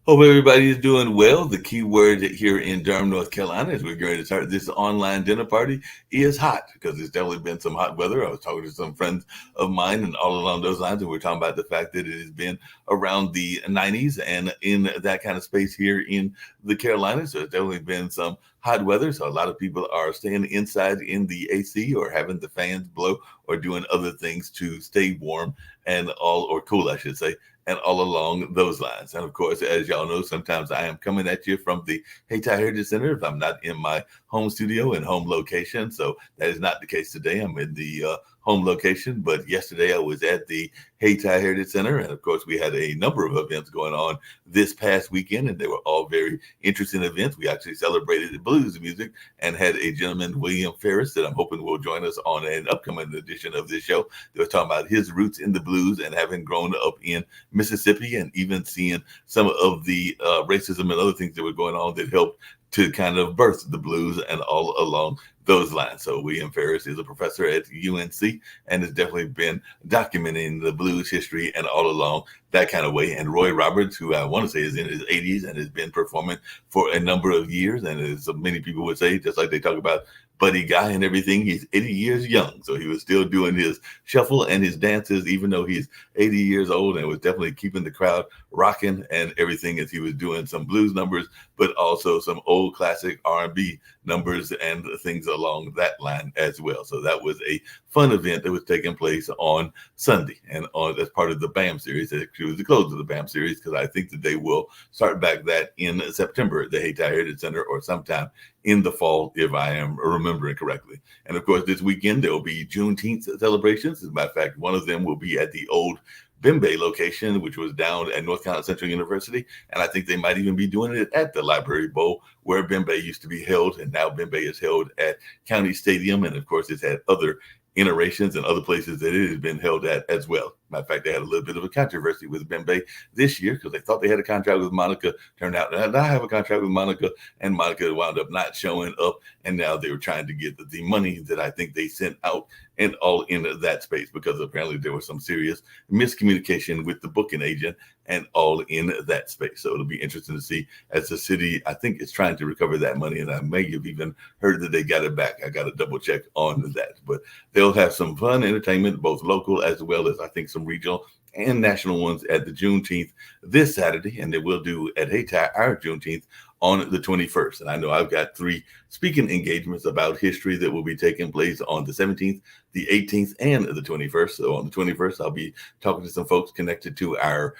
Hope everybody is doing well. The key word here in Durham, North Carolina, as we're going to start this online dinner party, is hot because there's definitely been some hot weather. I was talking to some friends of mine and all along those lines, and we're talking about the fact that it has been around the 90s and in that kind of space here in the Carolinas. So there's definitely been some hot weather. So a lot of people are staying inside in the AC or having the fans blow or doing other things to stay warm and all, or cool, I should say, and all along those lines. And of course, as y'all know, sometimes I am coming at you from the Hayti Heritage Center if I'm not in my home studio and home location. So that is not the case today. I'm in the home location, but yesterday I was at the Hayti Heritage Center. And of course, we had a number of events going on this past weekend, and they were all very interesting events. We actually celebrated the blues music and had a gentleman, William Ferris, that I'm hoping will join us on an upcoming edition of this show. They were talking about his roots in the blues and having grown up in Mississippi, and even seeing some of the racism and other things that were going on that helped to kind of birth the blues and all along those lines. So William Ferris is a professor at UNC and has definitely been documenting the blues history and all along that kind of way. And Roy Roberts, who I want to say is in his 80s and has been performing for a number of years, and as many people would say, just like they talk about Buddy Guy and everything, he's 80 years young. So he was still doing his shuffle and his dances, even though he's 80 years old, and was definitely keeping the crowd rocking and everything as he was doing some blues numbers, but also some old classic R&B numbers and things along that line as well. So that was a fun event that was taking place on Sunday, and on as part of the BAM series. Actually, was the close of the BAM series, because I think that they will start back that in September at the Hayti Heritage Center, or sometime in the fall, if I am remembering correctly. And of course, this weekend there will be Juneteenth celebrations. As a matter of fact, one of them will be at the old Bembe location, which was down at North Carolina Central University. And I think they might even be doing it at the Library Bowl, where Bembe used to be held. And now Bembe is held at County Stadium. And of course, it's had other iterations and other places that it has been held at as well. Matter of fact, they had a little bit of a controversy with Bembe this year because they thought they had a contract with Monica. Turned out they did not have a contract with Monica, and Monica wound up not showing up. And now they were trying to get the money that I think they sent out and all in that space, because apparently there was some serious miscommunication with the booking agent and all in that space. So it'll be interesting to see, as the city, I think, is trying to recover that money. And I may have even heard that they got it back. I got to double check on that. But they'll have some fun entertainment, both local as well as I think some regional and national ones at the Juneteenth this Saturday. And they will do at Hayti our Juneteenth on the 21st. And I know I've got 3 speaking engagements about history that will be taking place on the 17th, the 18th, and the 21st. So on the 21st, I'll be talking to some folks connected to our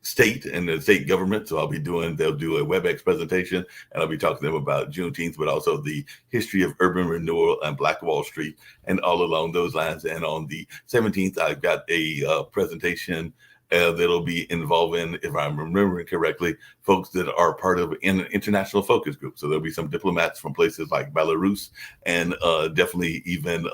state and the state government. So they'll do a WebEx presentation, and I'll be talking to them about Juneteenth, but also the history of urban renewal and Black Wall Street and all along those lines. And on the 17th, I've got a presentation that'll be involving, if I'm remembering correctly, folks that are part of an international focus group. So there'll be some diplomats from places like Belarus, and definitely even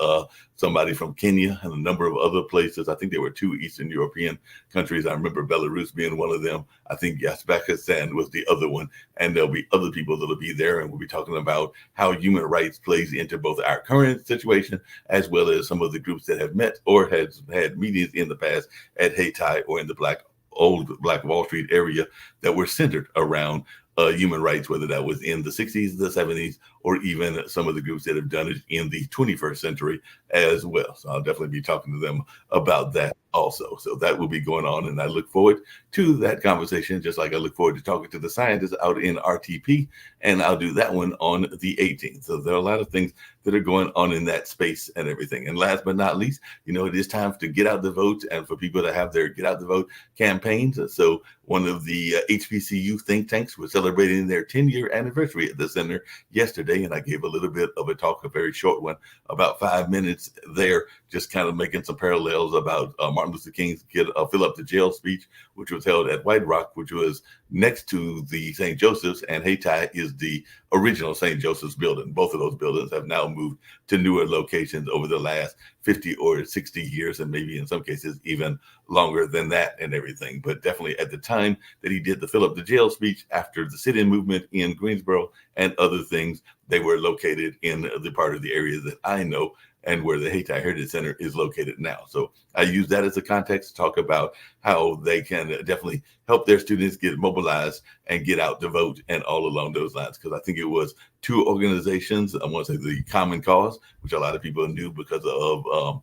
somebody from Kenya and a number of other places. I think there were 2 Eastern European countries. I remember Belarus being one of them. I think Uzbekistan was the other one. And there'll be other people that'll be there, and we'll be talking about how human rights plays into both our current situation as well as some of the groups that have met or has had meetings in the past at Hayti or in the old Black Wall Street area that were centered around human rights, whether that was in the 60s, the 70s, or even some of the groups that have done it in the 21st century as well. So I'll definitely be talking to them about that also. So that will be going on, and I look forward to that conversation, just like I look forward to talking to the scientists out in RTP, and I'll do that one on the 18th. So there are a lot of things that are going on in that space and everything. And last but not least, it is time to get out the vote, and for people to have their get out the vote campaigns. So one of the HBCU think tanks was celebrating their 10-year anniversary at the center yesterday, and I gave a little bit of a talk, a very short one, about 5 minutes there, just kind of making some parallels about Martin Luther King's Fill Up the Jail speech, which was held at White Rock, which was next to the St. Joseph's, and Hayti is the original St. Joseph's building. Both of those buildings have now moved to newer locations over the last 50 or 60 years, and maybe in some cases even longer than that and everything. But definitely at the time that he did the Fill Up the Jail speech, after the sit-in movement in Greensboro and other things, they were located in the part of the area that I know and where the Hayti Heritage Center is located now. So I use that as a context to talk about how they can definitely help their students get mobilized and get out to vote and all along those lines. Because I think it was two organizations, I want to say the Common Cause, which a lot of people knew because of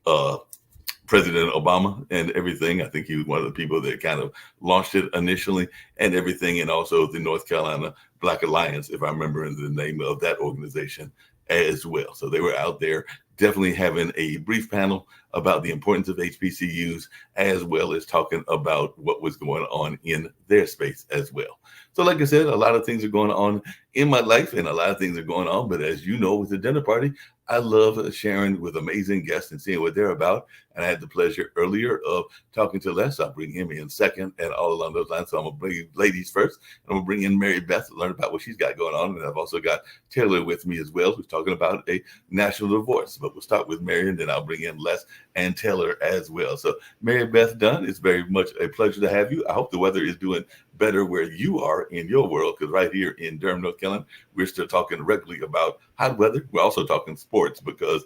uh, President Obama and everything. I think he was one of the people that kind of launched it initially and everything. And also the North Carolina Black Alliance, if I remember the name of that organization as well. So they were out there definitely having a brief panel about the importance of HBCUs, as well as talking about what was going on in their space as well. So like I said, a lot of things are going on in my life and a lot of things are going on. But as you know, with the dinner party, I love sharing with amazing guests and seeing what they're about. And I had the pleasure earlier of talking to Les. I'll bring him in second and all along those lines. So I'm going to bring ladies first. And I'm going to bring in Mary Beth to learn about what she's got going on. And I've also got Taylor with me as well, who's talking about a national divorce. But we'll start with Mary, and then I'll bring in Les and Taylor as well. So Mary Beth Dunn, it's very much a pleasure to have you. I hope the weather is doing better where you are in your world, because right here in Durham, North Carolina, we're still talking regularly about hot weather. We're also talking sports because,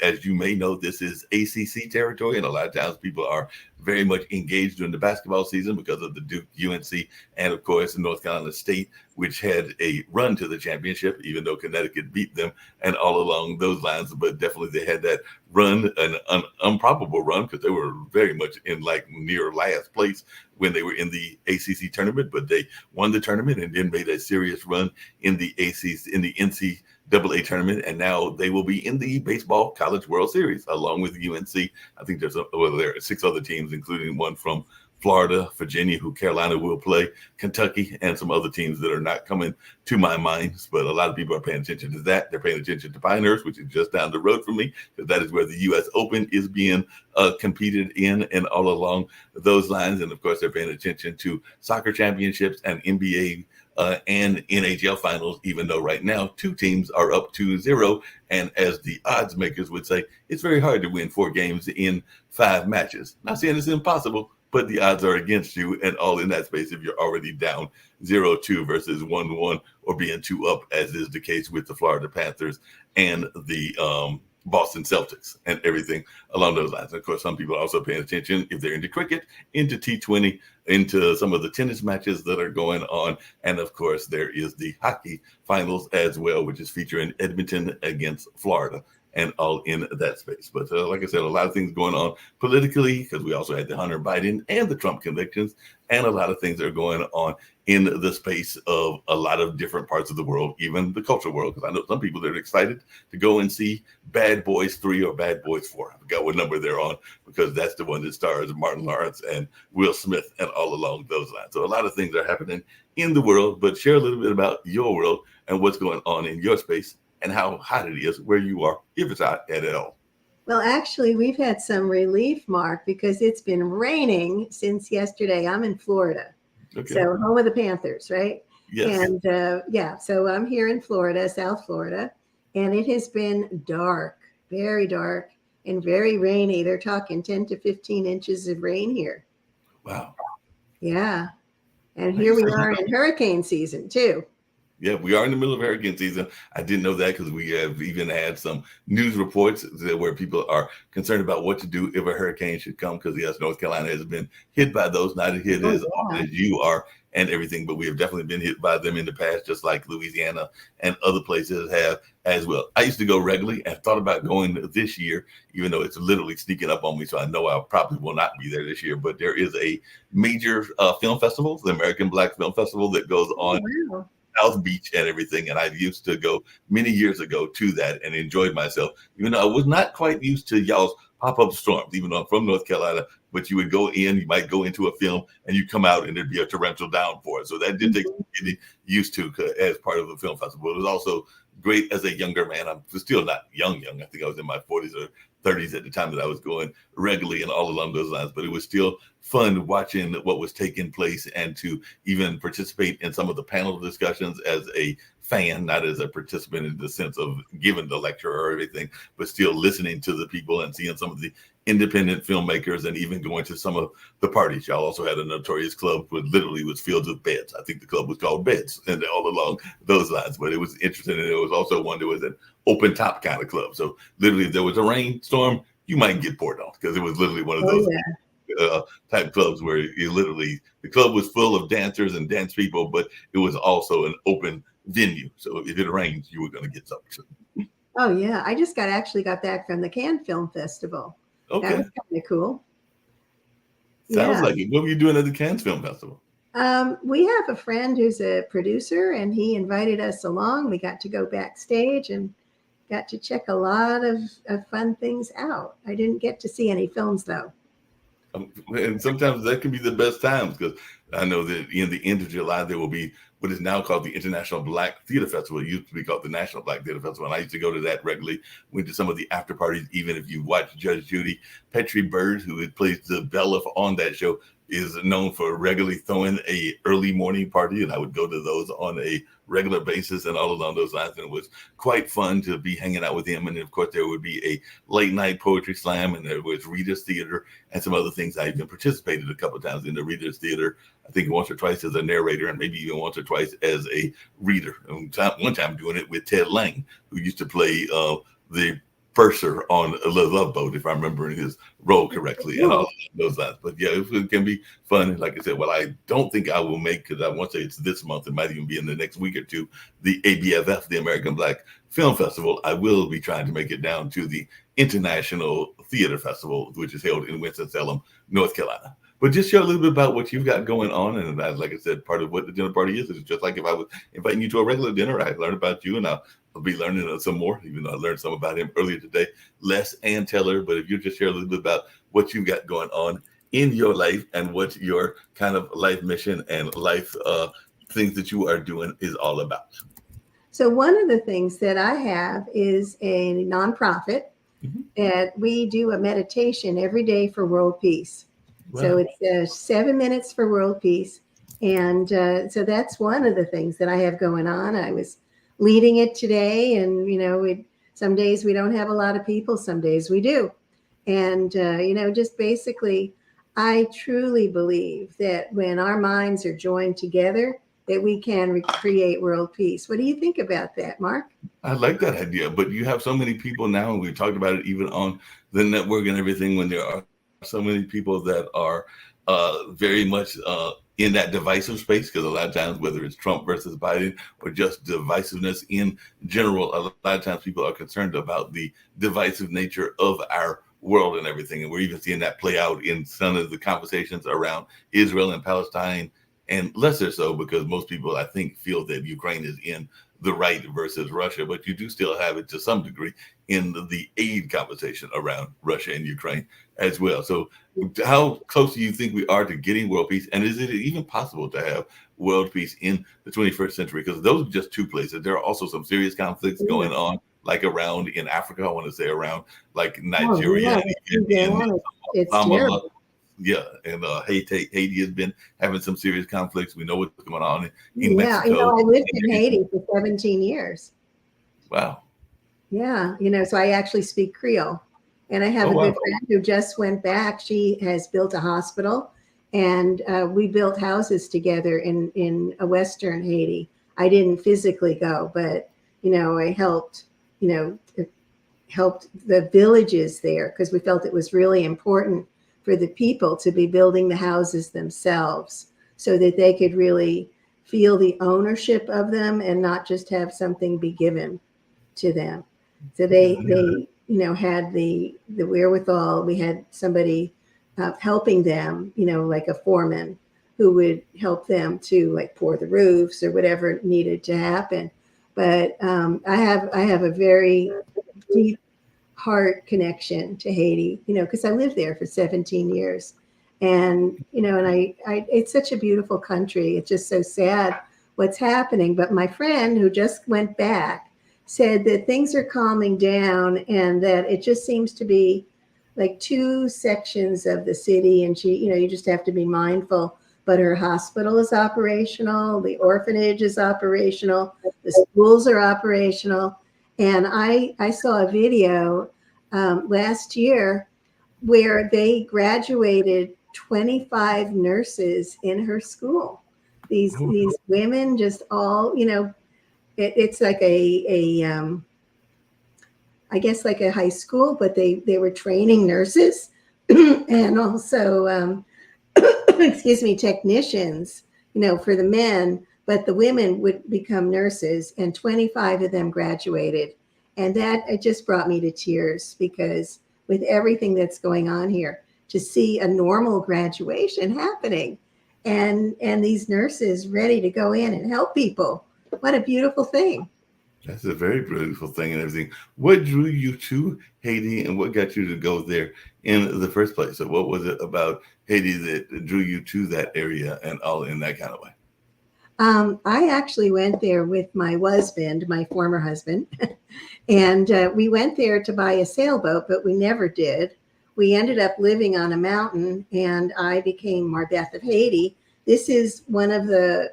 as you may know, this is ACC territory, and a lot of times people are very much engaged during the basketball season because of the Duke, UNC, and of course, North Carolina State, which had a run to the championship, even though Connecticut beat them, and all along those lines. But definitely they had that run, an improbable run, because they were very much in like near last place when they were in the ACC tournament, but they won the tournament and then made a serious run in the NCAA tournament, and now they will be in the Baseball College World Series along with UNC. I think there are 6 other teams, including one from Florida, Virginia, who Carolina will play, Kentucky, and some other teams that are not coming to my mind. But a lot of people are paying attention to that. They're paying attention to Pinehurst, which is just down the road from me, because that is where the U.S. Open is being competed in, and all along those lines. And of course, they're paying attention to soccer championships and NBA and NHL finals, even though right now 2 teams are up 2-0. And as the odds makers would say, it's very hard to win 4 games in 5 matches. Not saying it's impossible, but the odds are against you and all in that space if you're already down 0-2 versus 1-1 or being 2 up, as is the case with the Florida Panthers and the Boston Celtics and everything along those lines. And of course, some people are also paying attention, if they're into cricket, into T20, into some of the tennis matches that are going on. And of course, there is the hockey finals as well, which is featuring Edmonton against Florida, and all in that space. But like I said, a lot of things going on politically, because we also had the Hunter Biden and the Trump convictions, and a lot of things that are going on in the space of a lot of different parts of the world, even the cultural world, because I know some people that are excited to go and see Bad Boys 3 or Bad Boys 4. I forgot what number they're on, because that's the one that stars Martin Lawrence and Will Smith and all along those lines. So a lot of things are happening in the world, but share a little bit about your world and what's going on in your space and how hot it is where you are, if it's hot at all. Well, actually, we've had some relief, Mark, because it's been raining since yesterday. I'm in Florida, so home of the Panthers, right? Yes. And so I'm here in Florida, South Florida, and it has been dark, very dark, and very rainy. They're talking 10 to 15 inches of rain here. Wow. Yeah. And here we are in hurricane season, too. Yeah, we are in the middle of hurricane season. I didn't know that, because we have even had some news reports where people are concerned about what to do if a hurricane should come, because yes, North Carolina has been hit by those, not hit as often as you are and everything, but we have definitely been hit by them in the past, just like Louisiana and other places have as well. I used to go regularly and thought about going this year, even though it's literally sneaking up on me, so I know I probably will not be there this year. But there is a major film festival, the American Black Film Festival, that goes on South Beach and everything. And I used to go many years ago to that and enjoyed myself, even though I was not quite used to y'all's pop-up storms, even though I'm from North Carolina. But you would go in, you might go into a film and you come out and there'd be a torrential downpour. So that did take getting used to as part of the film festival. It was also great as a younger man. I'm still not young. I think I was in my 40s or 30s at the time that I was going regularly and all along those lines. But it was still fun watching what was taking place and to even participate in some of the panel discussions as a fan, not as a participant in the sense of giving the lecture or everything, but still listening to the people and seeing some of the independent filmmakers and even going to some of the parties. Y'all also had a notorious club where literally was filled with beds. I think the club was called Beds and all along those lines, but it was interesting. And it was also one that was an open top kind of club. So literally, if there was a rainstorm, you might get poured on because it was literally one of Oh those yeah. type clubs where you literally the club was full of dancers and dance people, but it was also an open venue. So if it rained, you were going to get soaked. Oh yeah. I just actually got back from the Cannes Film Festival. That Okay, was kind of cool. sounds Yeah. like it. What were you doing at the Cannes Film Festival? We have a friend who's a producer, and he invited us along. We got to go backstage and got to check a lot of fun things out. I didn't get to see any films though. And sometimes that can be the best times because I know that in the end of July there will be what is now called the International Black Theater Festival. It used to be called the National Black Theater Festival, and I used to go to that regularly. Went to some of the after parties. Even if you watch Judge Judy, Petrie Bird, who plays the Bella on that show, is known for regularly throwing a early morning party, and I would go to those on a regular basis and all along those lines. And it was quite fun to be hanging out with him. And of course, there would be a late night poetry slam, and there was Reader's Theater and some other things. I even participated a couple of times in the Reader's Theater. I think once or twice as a narrator, and maybe even once or twice as a reader. And one time doing it with Ted Lang, who used to play the purser on a Love Boat, if I remember his role correctly, and all those lines. But yeah, it can be fun. And like I said, well, I don't think I will make, because I want to say it's this month, it might even be in the next week or two, the ABFF, the American Black Film Festival. I will be trying to make it down to the International Theater Festival, which is held in Winston-Salem, North Carolina. But just share a little bit about what you've got going on. And like I said, part of what the dinner party is just like if I was inviting you to a regular dinner, I'd learn about you, and I'll be learning some more, even though I learned some about him earlier today, Les and Taylor. But if you just share a little bit about what you've got going on in your life and what your kind of life mission and life things that you are doing is all about. So one of the things that I have is a nonprofit that we do a meditation every day for world peace. Wow. So it's 7 minutes for world peace. And so that's one of the things that I have going on. I was leading it today, and some days we don't have a lot of people, some days we do. And just basically, I truly believe that when our minds are joined together, that we can create world peace. What do you think about that, Mark? I like that idea, but you have so many people now, and we talked about it even on the network and everything, when there are so many people that are very much in that divisive space, because a lot of times, whether it's Trump versus Biden or just divisiveness in general, a lot of times people are concerned about the divisive nature of our world and everything. And we're even seeing that play out in some of the conversations around Israel and Palestine, and lesser so because most people, I think, feel that Ukraine is in the right versus Russia, but you do still have it to some degree in the aid conversation around Russia and Ukraine as well. So how close do you think we are to getting world peace? And is it even possible to have world peace in the 21st century? Because those are just two places. There are also some serious conflicts going on, like around in Africa, I want to say around like Nigeria. It's terrible. Yeah, and Haiti has been having some serious conflicts. We know what's going on in Mexico. I lived in Haiti for 17 years. Wow. Yeah, so I actually speak Creole. And I have a good friend who just went back. She has built a hospital, and we built houses together in a Western Haiti. I didn't physically go, but, I helped the villages there because we felt it was really important for the people to be building the houses themselves so that they could really feel the ownership of them and not just have something be given to them. So they had the wherewithal. We had somebody helping them, like a foreman who would help them to like pour the roofs or whatever needed to happen. But I have a very deep heart connection to Haiti, because I lived there for 17 years. And, and I it's such a beautiful country. It's just so sad what's happening. But my friend who just went back said that things are calming down and that it just seems to be like two sections of the city. And she, you just have to be mindful. But her hospital is operational. The orphanage is operational. The schools are operational. And I saw a video last year where they graduated 25 nurses in her school. These women just all, it's like a I guess like a high school, but they were training nurses and also excuse me, technicians, for the men, but the women would become nurses, and 25 of them graduated. And that it just brought me to tears, because with everything that's going on here, to see a normal graduation happening and these nurses ready to go in and help people. What a beautiful thing. That's a very beautiful thing and everything. What drew you to Haiti and what got you to go there in the first place? So what was it about Haiti that drew you to that area and all in that kind of way? I actually went there with my husband, my former husband, and we went there to buy a sailboat, but we never did. We ended up living on a mountain, and I became Marbeth of Haiti. This is one of the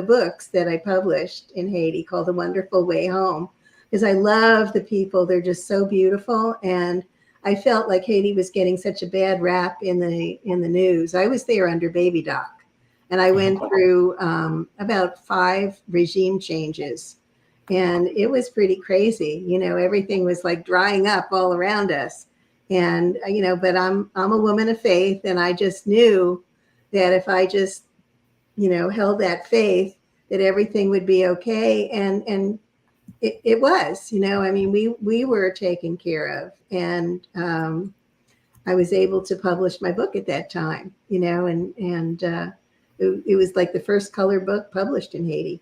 books that I published in Haiti, called The Wonderful Way Home, because I love the people. They're just so beautiful, and I felt like Haiti was getting such a bad rap in the news. I was there under Baby Doc, and I went through about 5 regime changes, and it was pretty crazy. Everything was like drying up all around us, and but I'm a woman of faith, and I just knew that if I just held that faith, that everything would be okay. And it was, I mean, we were taken care of. And I was able to publish my book at that time, and it was like the first color book published in Haiti.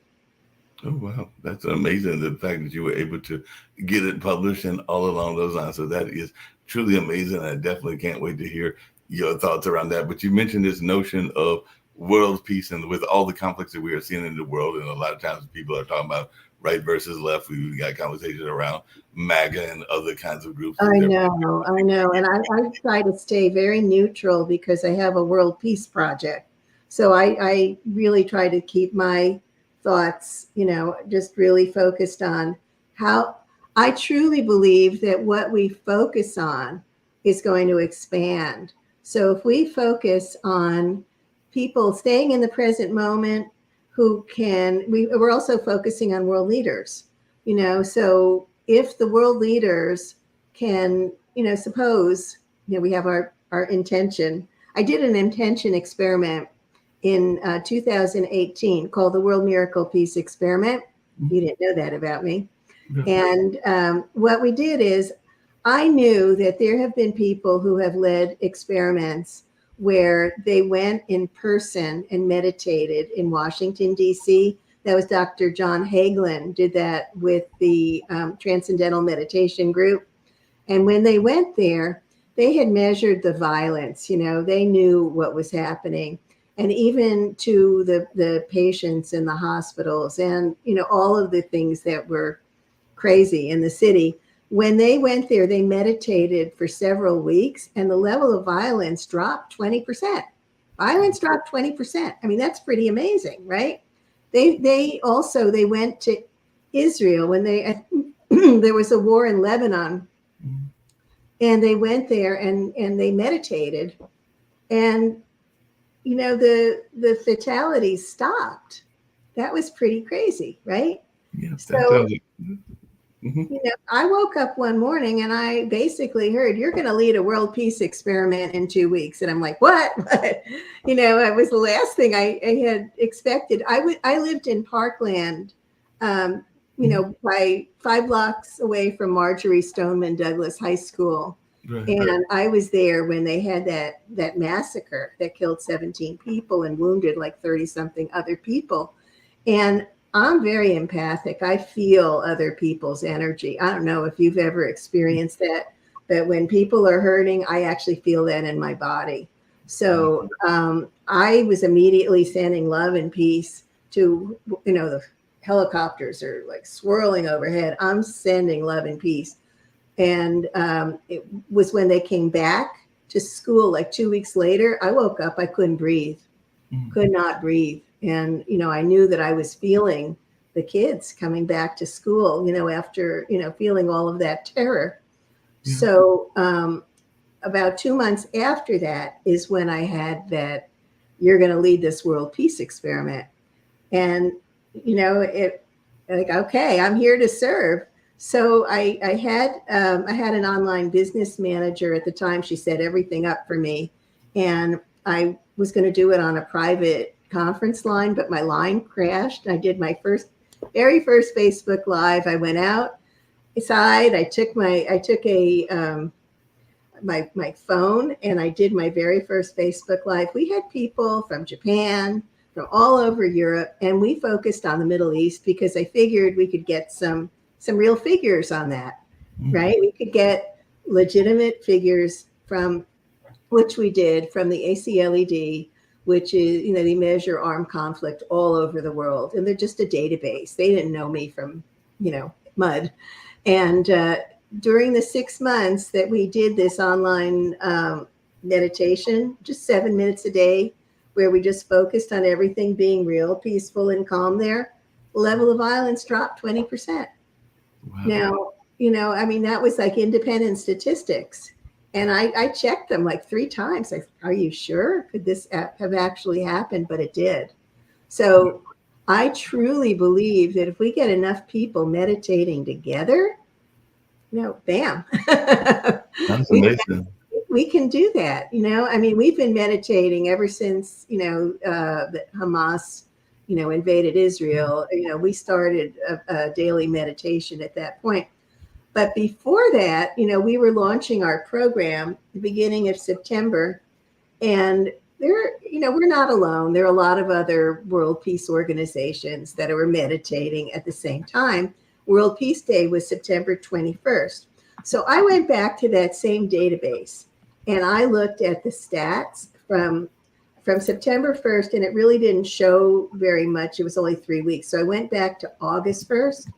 Oh, wow. That's amazing. The fact that you were able to get it published and all along those lines. So that is truly amazing. I definitely can't wait to hear your thoughts around that. But you mentioned this notion of world peace, and with all the conflicts that we are seeing in the world, and a lot of times people are talking about right versus left. We got conversations around MAGA and other kinds of groups. I know. And I try to stay very neutral because I have a world peace project. So I really try to keep my thoughts, just really focused on how I truly believe that what we focus on is going to expand. So if we focus on people staying in the present moment, we're also focusing on world leaders, so if the world leaders can, suppose, we have our intention. I did an intention experiment in 2018 called the World Miracle Peace Experiment. You didn't know that about me. And what we did is, I knew that there have been people who have led experiments where they went in person and meditated in Washington, D.C. That was Dr. John Hagelin did that with the Transcendental Meditation Group. And when they went there, they had measured the violence, they knew what was happening. And even to the patients in the hospitals and, all of the things that were crazy in the city. When they went there, they meditated for several weeks, and the level of violence dropped 20%. Violence dropped 20%. I mean, that's pretty amazing, right? They went to Israel when there was a war in Lebanon, and they went there and they meditated, and the fatalities stopped. That was pretty crazy, right? Yeah. So I woke up one morning and I basically heard, you're going to lead a world peace experiment in 2 weeks. And I'm like, what? It was the last thing I had expected. I lived in Parkland, by 5 blocks away from Marjorie Stoneman Douglas High School. Right. And I was there when they had that massacre that killed 17 people and wounded like 30 something other people. And I'm very empathic. I feel other people's energy. I don't know if you've ever experienced that, but when people are hurting, I actually feel that in my body. So I was immediately sending love and peace to, the helicopters are like swirling overhead. I'm sending love and peace. And it was when they came back to school, like 2 weeks later, I woke up, I couldn't breathe, could not breathe. And, I knew that I was feeling the kids coming back to school, after, feeling all of that terror. Yeah. So about 2 months after that is when I had that, you're going to lead this world peace experiment. And, it like, okay, I'm here to serve. So I had an online business manager at the time. She set everything up for me, and I was going to do it on a private conference line, but my line crashed. I did my very first Facebook Live. I went outside. I took a my phone, and I did my very first Facebook Live. We had people from Japan, from all over Europe, and we focused on the Middle East because I figured we could get some real figures on that, right? We could get legitimate figures from, which we did, from the ACLED, which is, they measure armed conflict all over the world, and they're just a database. They didn't know me from, mud. And during the 6 months that we did this online meditation, just 7 minutes a day, where we just focused on everything being real, peaceful, and calm there, the level of violence dropped 20%. Wow. Now, I mean, that was like independent statistics. And I checked them like 3 times. Like, are you sure? Could this have actually happened? But it did. So I truly believe that if we get enough people meditating together, bam. That's amazing. We can do that. I mean, we've been meditating ever since, that Hamas, invaded Israel. We started a daily meditation at that point. But before that, we were launching our program the beginning of September, and we're not alone. There are a lot of other world peace organizations that were meditating at the same time. World Peace Day was September 21st. So I went back to that same database, and I looked at the stats from September 1st, and it really didn't show very much. It was only 3 weeks. So I went back to August 1st.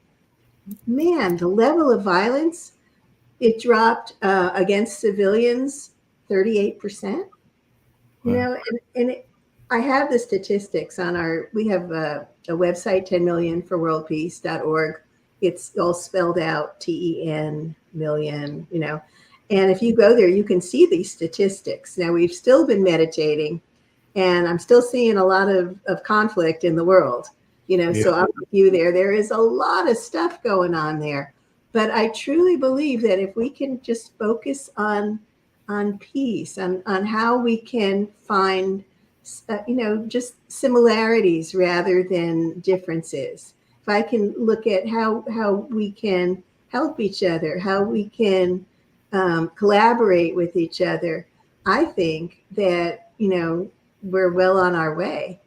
Man, the level of violence, it dropped against civilians 38%. Wow. I have the statistics on we have a website, 10millionforworldpeace.org. It's all spelled out, TEN million, and if you go there, you can see these statistics. Now, we've still been meditating, and I'm still seeing a lot of conflict in the world, yeah. So I'm with you there. There is a lot of stuff going on there. But I truly believe that if we can just focus on peace, on how we can find, just similarities rather than differences. If I can look at how we can help each other, how we can collaborate with each other, I think that, we're well on our way.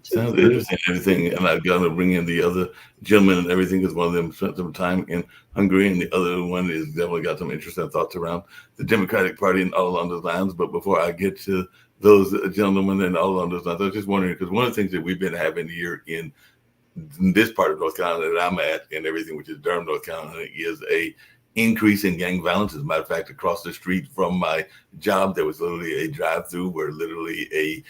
Sounds interesting, everything. And I've got to bring in the other gentleman and everything, because one of them spent some time in Hungary, and the other one is definitely got some interesting thoughts around the Democratic Party and all along those lines. But before I get to those gentlemen and all along those lines, I was just wondering, because one of the things that we've been having here in this part of North Carolina that I'm at and everything, which is Durham, North Carolina, is a increase in gang violence. As a matter of fact, across the street from my job, there was literally a drive-through where literally a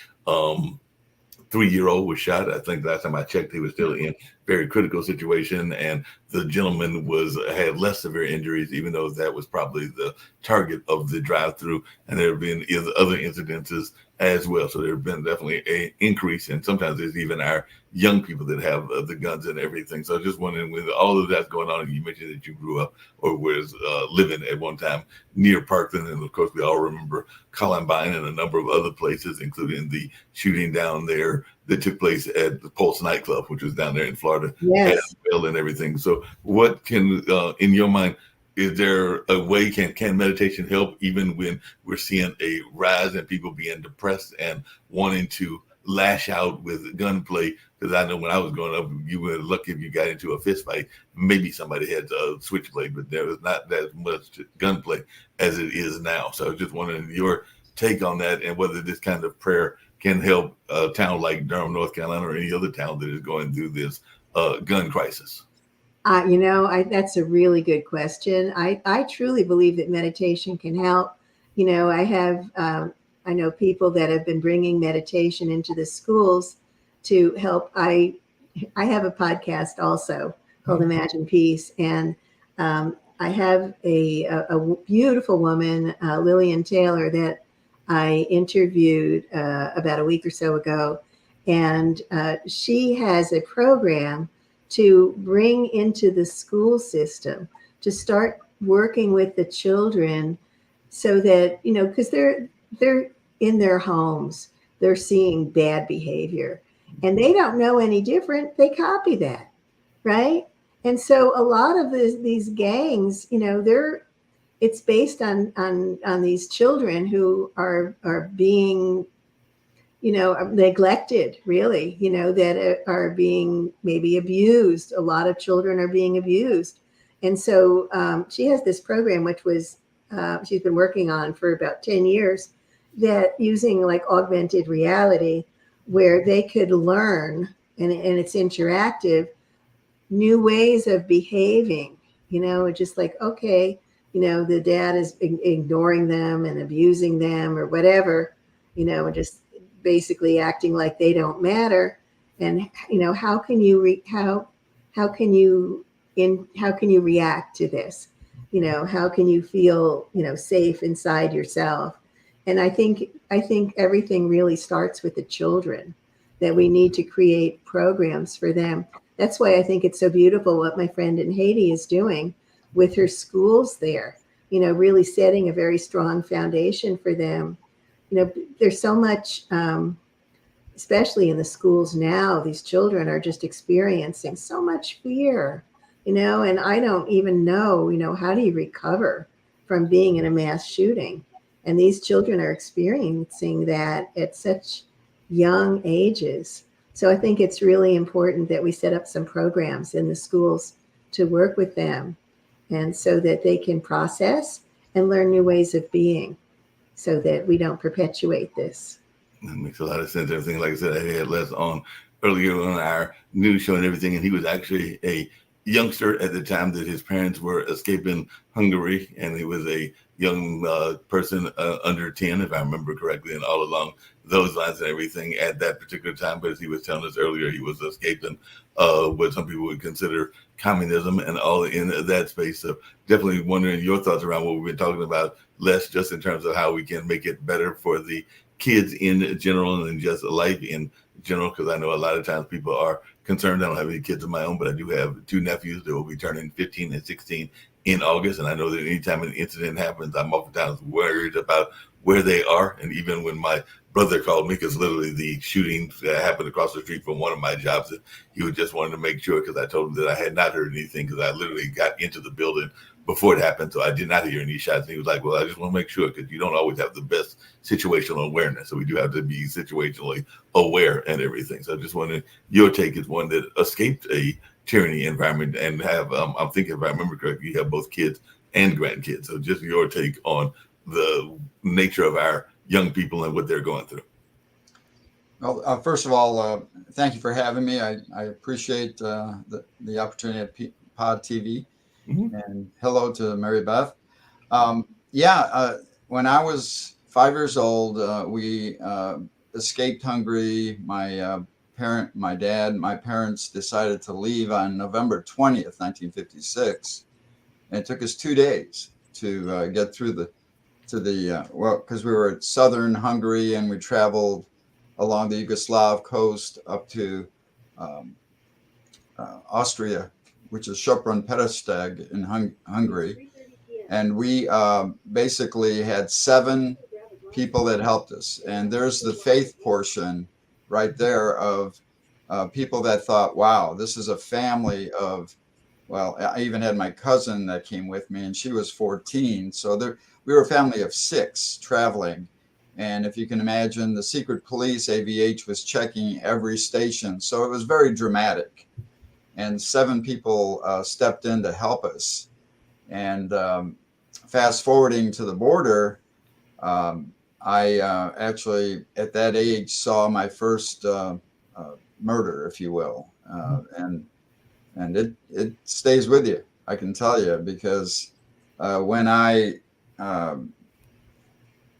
3-year-old was shot. I think last time I checked, he was still in very critical situation, and the gentleman had less severe injuries, even though that was probably the target of the drive-through. And there have been other incidences as well. So there have been definitely an increase, and sometimes there's even our young people that have the guns and everything. So I was just wondering, with all of that going on, you mentioned that you grew up or was living at one time near Parkland, and of course we all remember Columbine and a number of other places, including the shooting down there that took place at the Pulse nightclub, which was down there in Florida, yes, as well, and everything. So what can, in your mind, is there a way, can meditation help even when we're seeing a rise in people being depressed and wanting to lash out with gunplay? Because I know when I was growing up, you were lucky if you got into a fist fight. Maybe somebody had a switchblade, but there was not that much gunplay as it is now. So I was just wondering your take on that, and whether this kind of prayer can help a town like Durham, North Carolina, or any other town that is going through this gun crisis. That's a really good question. I truly believe that meditation can help. I know people that have been bringing meditation into the schools to help. I have a podcast also called Imagine Peace, and I have a beautiful woman, Lillian Taylor, that I interviewed about a week or so ago, and she has a program to bring into the school system, to start working with the children so that, because they're in their homes, they're seeing bad behavior and they don't know any different. They copy that, right? And so a lot of these gangs, they're it's based on these children who are being neglected, really, that are being maybe abused. A lot of children are being abused. And so she has this program, which was she's been working on for about 10 years, that using like augmented reality, where they could learn, and it's interactive, new ways of behaving, just like, okay, the dad is ignoring them and abusing them or whatever, and just basically acting like they don't matter. And, how can you, how can you, how can you react to this? How can you feel, safe inside yourself? And I think everything really starts with the children, that we need to create programs for them. That's why I think it's so beautiful what my friend in Haiti is doing with her schools there, really setting a very strong foundation for them. There's so much, especially in the schools now, these children are just experiencing so much fear, and I don't even know, how do you recover from being in a mass shooting? And these children are experiencing that at such young ages. So I think it's really important that we set up some programs in the schools to work with them, and so that they can process and learn new ways of being, so that we don't perpetuate this. That makes a lot of sense. Everything, like I said, I had Les on earlier on our news show and everything, and he was actually a youngster at the time that his parents were escaping Hungary, and he was a young person under 10, if I remember correctly, and all along those lines and everything at that particular time. But as he was telling us earlier, he was escaping what some people would consider communism and all in that space. So definitely wondering your thoughts around what we've been talking about, Les, just in terms of how we can make it better for the kids in general and just life in general, because I know a lot of times people are concerned. I don't have any kids of my own, but I do have two nephews that will be turning 15 and 16 in August. And I know that anytime an incident happens, I'm oftentimes worried about where they are. And even when my brother called me, because literally the shooting happened across the street from one of my jobs, and he was just wanting to make sure, because I told him that I had not heard anything, because I literally got into the building before it happened, so I did not hear any shots. And he was like, well, I just want to make sure, because you don't always have the best situational awareness. So we do have to be situationally aware and everything. So I just wanted your take as one that escaped a tyranny environment and have, I'm thinking, if I remember correctly, you have both kids and grandkids. So just your take on the nature of our young people and what they're going through. Well, first of all, thank you for having me. I appreciate the opportunity at Pod TV. Mm-hmm. And hello to Mary Beth. When I was 5 years old, we escaped Hungary. My parents decided to leave on November 20th, 1956. And it took us 2 days to get through because we were at southern Hungary, and we traveled along the Yugoslav coast up to Austria, which is Sopron-Petősteg in Hungary. And we basically had 7 people that helped us. And there's the faith portion right there of people that thought, wow, this is a family of, well, I even had my cousin that came with me, and she was 14. So we were a family of 6 traveling. And if you can imagine, the secret police, AVH, was checking every station. So it was very dramatic. And 7 people stepped in to help us. And fast forwarding to the border, I actually, at that age, saw my first murder, if you will. And it stays with you, I can tell you, because when I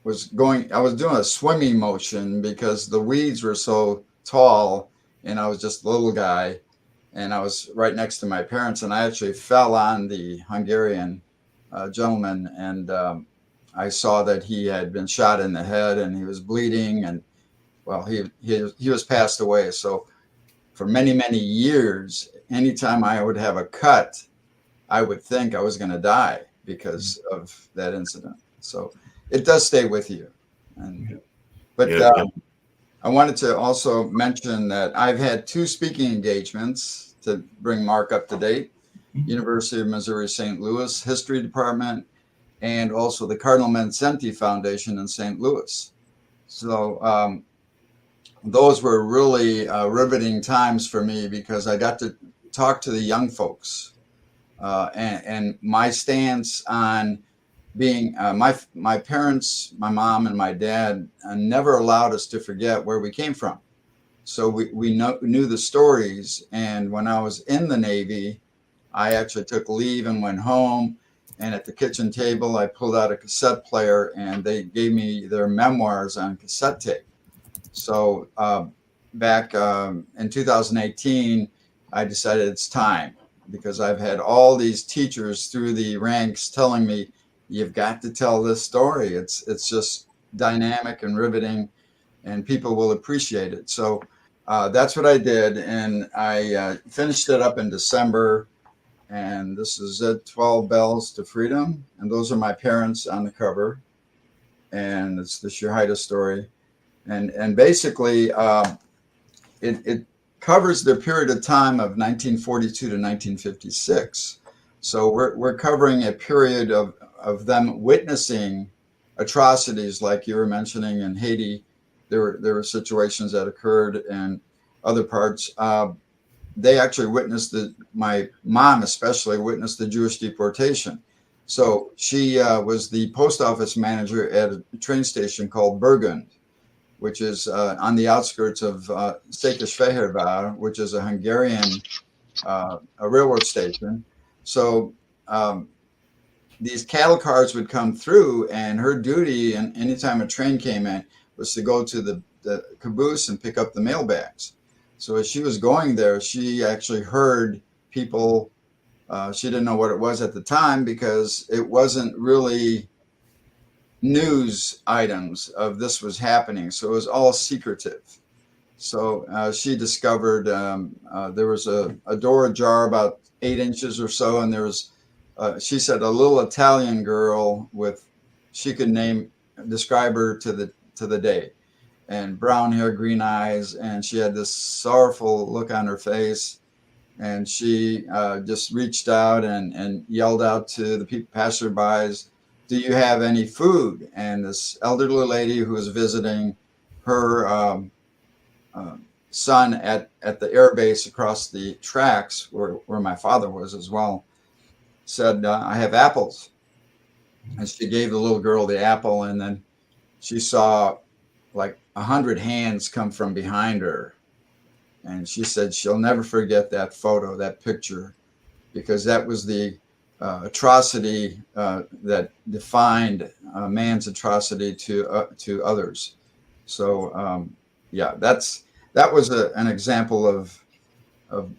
was doing a swimming motion because the weeds were so tall and I was just a little guy. And I was right next to my parents, and I actually fell on the Hungarian gentleman, and I saw that he had been shot in the head, and he was bleeding, and well, he was passed away. So for many, many years, anytime I would have a cut, I would think I was going to die because of that incident. So it does stay with you. But Yeah. I wanted to also mention that I've had 2 speaking engagements to bring Mark up to date. University of Missouri St. Louis History Department, and also the Cardinal Mancenti Foundation in St. Louis. So those were really riveting times for me because I got to talk to the young folks and my stance on being my parents, my mom and my dad never allowed us to forget where we came from. So we knew the stories. And when I was in the Navy, I actually took leave and went home. And at the kitchen table, I pulled out a cassette player and they gave me their memoirs on cassette tape. So back in 2018, I decided it's time because I've had all these teachers through the ranks telling me, you've got to tell this story. It's just dynamic and riveting and people will appreciate it. So that's what I did. And I finished it up in December. And this is it, 12 Bells to Freedom. And those are my parents on the cover. And it's the Shahida story. And basically, it covers the period of time of 1942 to 1956. So we're covering a period of them witnessing atrocities like you were mentioning in Haiti. There were situations that occurred in other parts. They actually witnessed my mom especially witnessed the Jewish deportation. So she was the post office manager at a train station called Burgund, which is on the outskirts of Székesfehérvár, which is a Hungarian a railroad station. So these cattle cars would come through, and her duty, and anytime a train came in, was to go to the caboose and pick up the mail bags. So as she was going there, she actually heard people. She didn't know what it was at the time because it wasn't really news items of this was happening. So it was all secretive. So she discovered there was a door ajar about 8 inches or so, and there was, she said, a little Italian girl with, she could describe her to the day, and brown hair, green eyes, and she had this sorrowful look on her face, and she just reached out and yelled out to the people, passerbys, do you have any food? And this elderly lady who was visiting her son at the air base across the tracks where my father was as well, said, I have apples. And she gave the little girl the apple, and then she saw like 100 hands come from behind her. And she said she'll never forget that photo, that picture, because that was the atrocity that defined man's atrocity to others. So yeah, that was an example of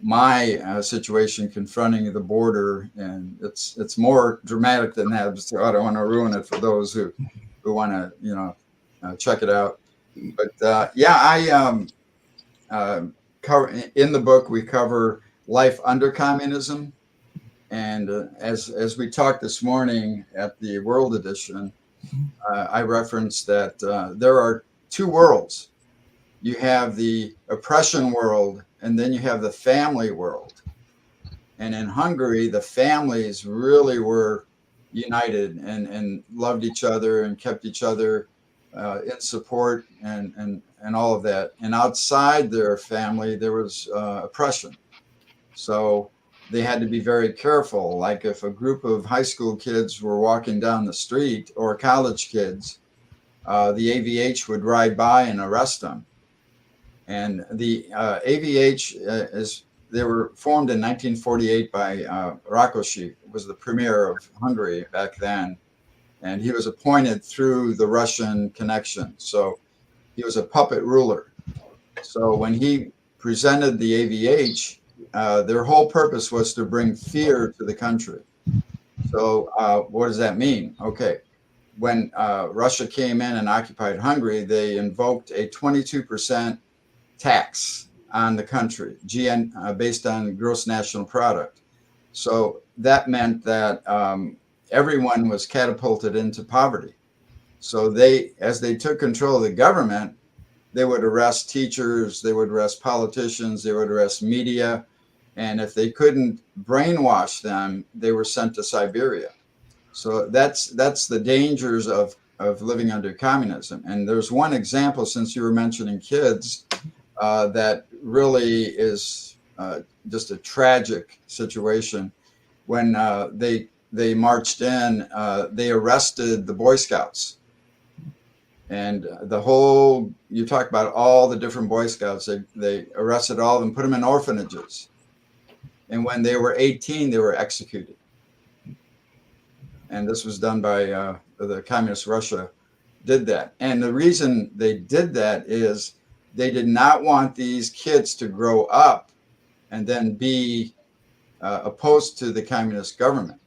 my situation confronting the border, and it's more dramatic than that. So I don't want to ruin it for those who want to check it out. But yeah, I cover in the book, we cover life under communism. And as we talked this morning at the World Edition, I referenced that there are 2 worlds. You have the oppression world, and then you have the family world. And in Hungary, the families really were united and loved each other and kept each other in support and all of that. And outside their family, there was oppression. So they had to be very careful. Like if a group of high school kids were walking down the street, or college kids, the AVH would ride by and arrest them. And the AVH they were formed in 1948 by Rákosi, was the premier of Hungary back then. And he was appointed through the Russian connection. So he was a puppet ruler. So when he presented the AVH, their whole purpose was to bring fear to the country. So what does that mean? Okay. When Russia came in and occupied Hungary, they invoked a 22% tax on the country, based on gross national product. So that meant that everyone was catapulted into poverty. So as they took control of the government, they would arrest teachers, they would arrest politicians, they would arrest media. And if they couldn't brainwash them, they were sent to Siberia. So that's the dangers of living under communism. And there's one example, since you were mentioning kids, that really is just a tragic situation. When they marched in, they arrested the Boy Scouts. And you talk about all the different Boy Scouts, they arrested all of them, put them in orphanages. And when they were 18, they were executed. And this was done by the communist Russia did that. And the reason they did that is they did not want these kids to grow up and then be opposed to the communist government.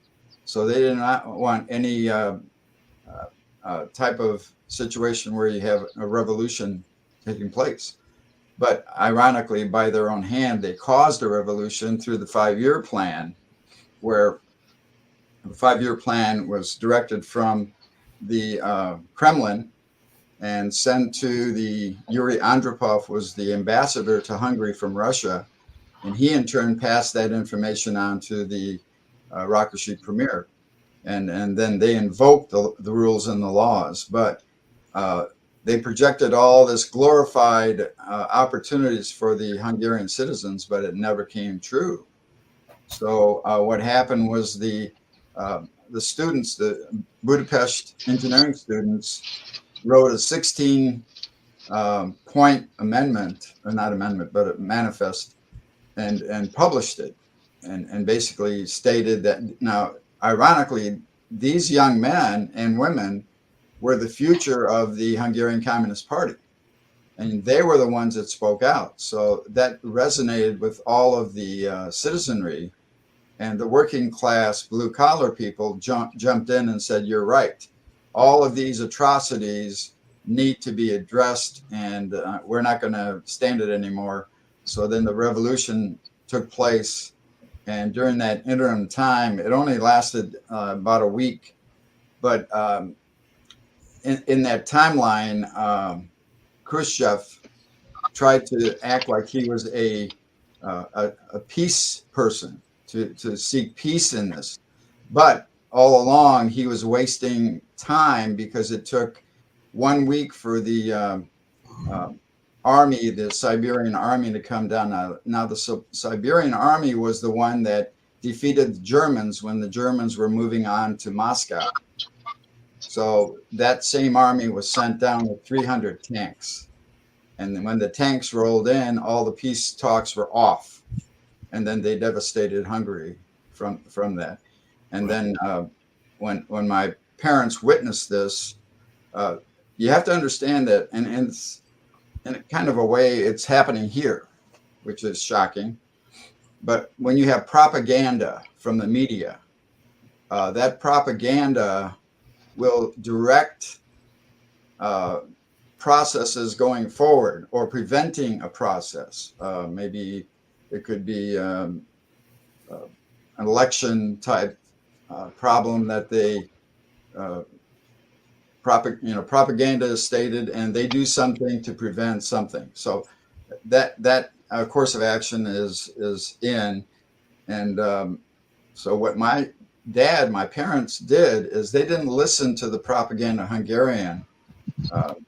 So they did not want any type of situation where you have a revolution taking place. But ironically, by their own hand, they caused a revolution through the 5-year plan, where the 5-year plan was directed from the Kremlin and sent to the Yuri Andropov, was the ambassador to Hungary from Russia. And he in turn passed that information on to the Rakoshy premier. And then they invoked the rules and the laws. But they projected all this glorified opportunities for the Hungarian citizens, but it never came true. So what happened was the students, the Budapest engineering students, wrote a 16-point amendment, or not amendment, but a manifest, and published it, and basically stated that, now, ironically, these young men and women were the future of the Hungarian Communist Party. And they were the ones that spoke out. So that resonated with all of the citizenry. And the working class, blue collar people jumped in and said, you're right. All of these atrocities need to be addressed, and we're not going to stand it anymore. So then the revolution took place. And during that interim time, it only lasted about a week. But in that timeline, Khrushchev tried to act like he was a peace person, to seek peace in this. But all along, he was wasting time, because it took 1 week for the army, the Siberian army, to come down. Now the Siberian army was the one that defeated the Germans when the Germans were moving on to Moscow. So that same army was sent down with 300 tanks. And then when the tanks rolled in, all the peace talks were off. And then they devastated Hungary from that. And then when my parents witnessed this, you have to understand that, and it's, in kind of a way, it's happening here, which is shocking. But when you have propaganda from the media, that propaganda will direct processes going forward, or preventing a process. Maybe it could be an election type problem that they propaganda is stated, and they do something to prevent something. So that course of action is in. And so what my parents did is they didn't listen to the propaganda Hungarian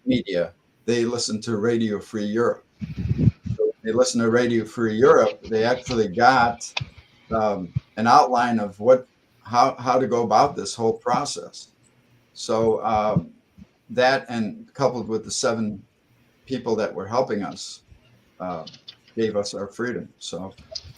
media. They listened to Radio Free Europe. So they listened to Radio Free Europe. They actually got an outline of how to go about this whole process. So that, and coupled with the 7 people that were helping us, gave us our freedom. So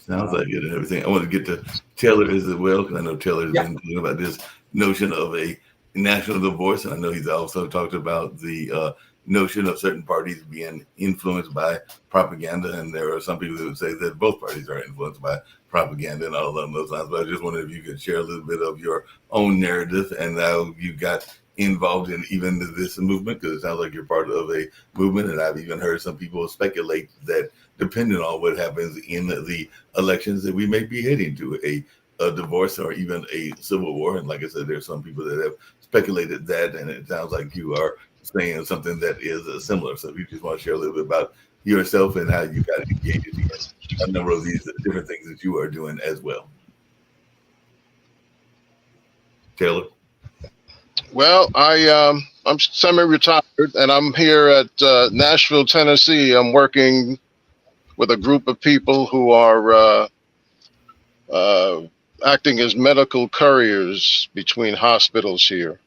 sounds like it and everything. I want to get to Taylor as well, because I know Taylor's been talking about this notion of a national divorce, and I know he's also talked about the notion of certain parties being influenced by propaganda, and there are some people who would say that both parties are influenced by propaganda and all along those lines. But I just wondered if you could share a little bit of your own narrative and how you got involved in even this movement? Because it sounds like you're part of a movement, and I've even heard some people speculate that depending on what happens in the elections, that we may be heading to a divorce or even a civil war. And like I said, there's some people that have speculated that, and it sounds like you are saying something that is similar. So if you just want to share a little bit about yourself and how you got engaged in a number of these different things that you are doing as well. Taylor? Well, I'm semi-retired, and I'm here at Nashville, Tennessee. I'm working with a group of people who are acting as medical couriers between hospitals here.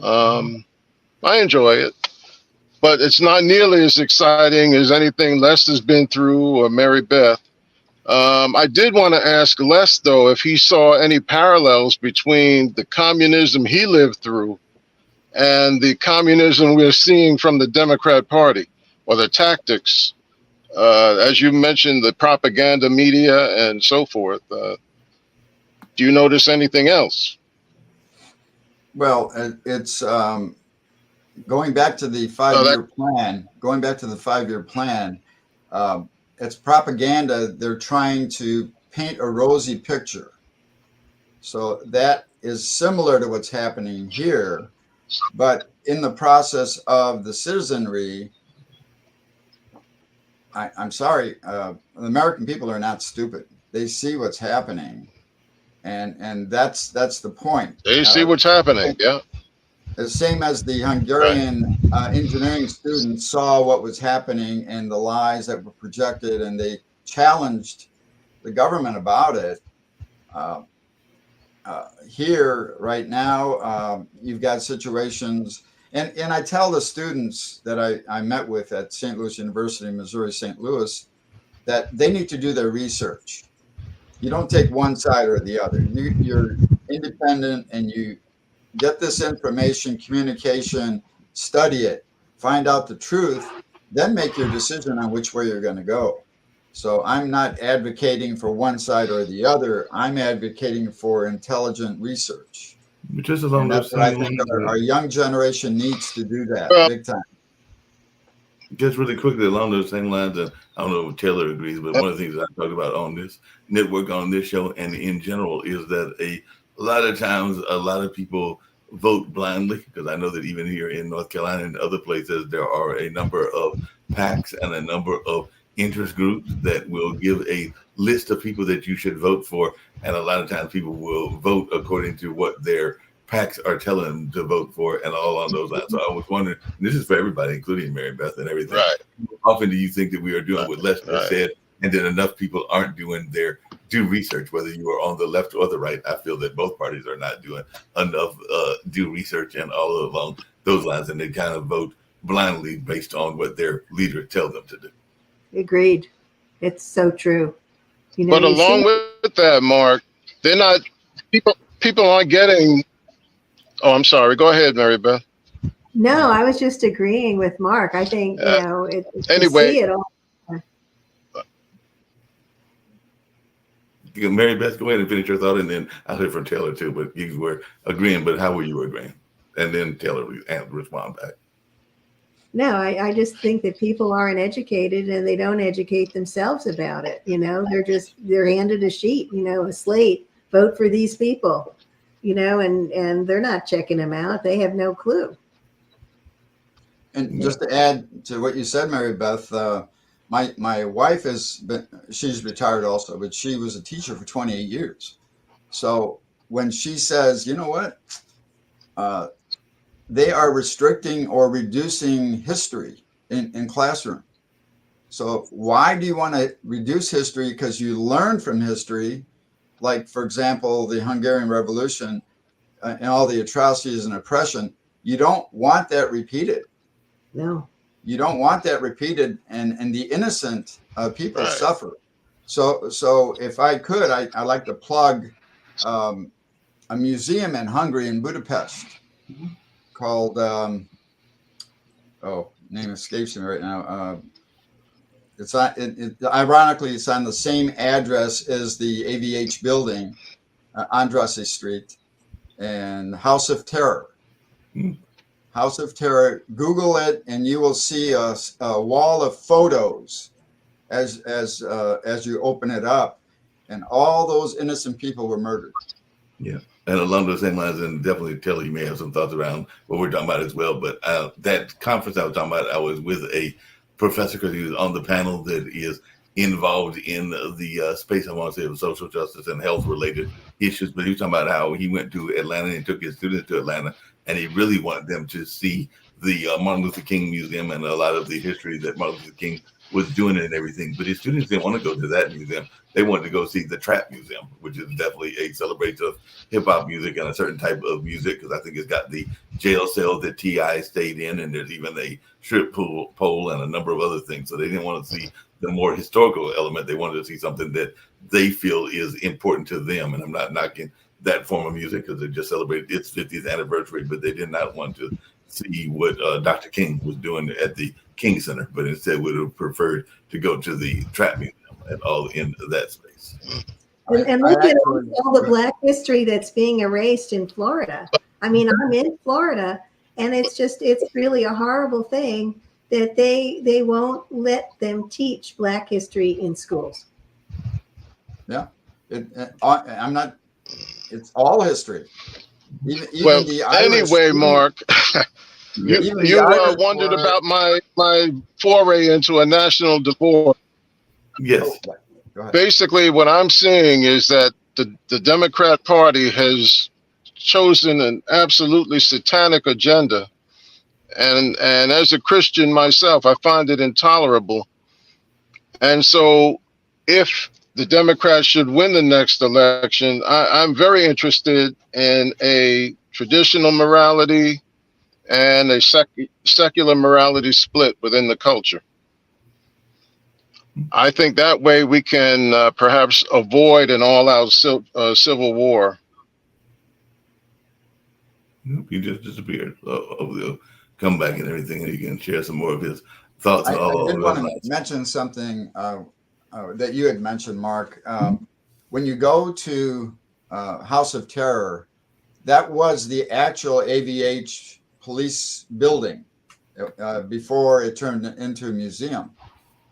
I enjoy it, but it's not nearly as exciting as anything Les has been through or Mary Beth. I did want to ask Les, though, if he saw any parallels between the communism he lived through and the communism we're seeing from the Democrat Party, or the tactics, as you mentioned, the propaganda media and so forth. Do you notice anything else? Well, it's going back to the 5-year plan. Going back to the 5-year plan, it's propaganda. They're trying to paint a rosy picture. So that is similar to what's happening here. But in the process of the citizenry, I'm sorry, the American people are not stupid. They see what's happening, and that's the point. They see what's happening, yeah. The same as the Hungarian engineering students saw what was happening and the lies that were projected, and they challenged the government about it. Here, right now, you've got situations, and I tell the students that I met with at St. Louis University, Missouri, St. Louis, that they need to do their research. You don't take one side or the other. You're independent, and you get this information, communication, study it, find out the truth, then make your decision on which way you're going to go. So I'm not advocating for one side or the other. I'm advocating for intelligent research. Just along those I think our young generation needs to do that big time. Just really quickly along those same lines, and I don't know if Taylor agrees, but one of the things that I talk about on this network, on this show, and in general, is that a lot of times, a lot of people vote blindly, because I know that even here in North Carolina and other places, there are a number of PACs and a number of interest groups that will give a list of people that you should vote for. And a lot of times people will vote according to what their PACs are telling them to vote for, and all on those lines. So I was wondering, and this is for everybody, including Mary Beth and everything. Right. How often do you think that we are doing what Les said, and that enough people aren't doing their due research, whether you are on the left or the right? I feel that both parties are not doing enough due research and all along those lines, and they kind of vote blindly based on what their leader tells them to do. Agreed. It's so true. You know, but along with that, Mark, they're not people aren't getting. Oh, I'm sorry. Go ahead, Mary Beth. No, I was just agreeing with Mark. I think anyway. See it all. Mary Beth, go ahead and finish your thought, and then I'll hear from Taylor too. But you were agreeing, but how were you agreeing? And then Taylor will respond back. No, I just think that people aren't educated, and they don't educate themselves about it. You know, they're handed a sheet, a slate, vote for these people, and they're not checking them out. They have no clue. And just to add to what you said, Mary Beth, my wife she's retired also, but she was a teacher for 28 years. So when she says, you know what, they are restricting or reducing history in classroom. So why do you want to reduce history? Because you learn from history, like, for example, the Hungarian Revolution and all the atrocities and oppression. You don't want that repeated. No. You don't want that repeated, and the innocent people suffer. So if I could, I'd like to plug a museum in Hungary, in Budapest, called name escapes me right now. Ironically, it's on the same address as the AVH building, Andrassy Street, and House of Terror. House of Terror. Google it, and you will see a wall of photos as you open it up, and all those innocent people were murdered. Yeah. And along those same lines, and definitely Taylor, you may have some thoughts around what we're talking about as well. But that conference I was talking about, I was with a professor because he was on the panel that is involved in the space, I want to say, of social justice and health related issues. But he was talking about how he went to Atlanta and took his students to Atlanta, and he really wanted them to see the Martin Luther King Museum and a lot of the history that Martin Luther King was doing and everything. But his students didn't want to go to that museum. They wanted to go see the Trap Museum, which is definitely a celebration of hip hop music and a certain type of music, because I think it's got the jail cell that T.I. stayed in, and there's even a strip pole and a number of other things. So they didn't want to see the more historical element. They wanted to see something that they feel is important to them. And I'm not knocking that form of music because they just celebrated its 50th anniversary, but they did not want to see what Dr. King was doing at the King Center, but instead would have preferred to go to the Trap Museum and all in that space. And look at all the Black history that's being erased in Florida. I mean, I'm in Florida, and it's really a horrible thing that they won't let them teach Black history in schools. Yeah, I'm not. It's all history. Even well, the Irish, anyway, Mark, you wondered about my foray into a national divorce. Yes. Go ahead. Basically, what I'm seeing is that the Democrat Party has chosen an absolutely satanic agenda. And as a Christian myself, I find it intolerable. And so if the Democrats should win the next election, I'm very interested in a traditional morality and a secular morality split within the culture. I think that way we can perhaps avoid an all-out civil war. He just disappeared. Hopefully he'll come back and everything, and he can share some more of his thoughts. I did want to mention something that you had mentioned, Mark. When you go to House of Terror, that was the actual AVH police building before it turned into a museum.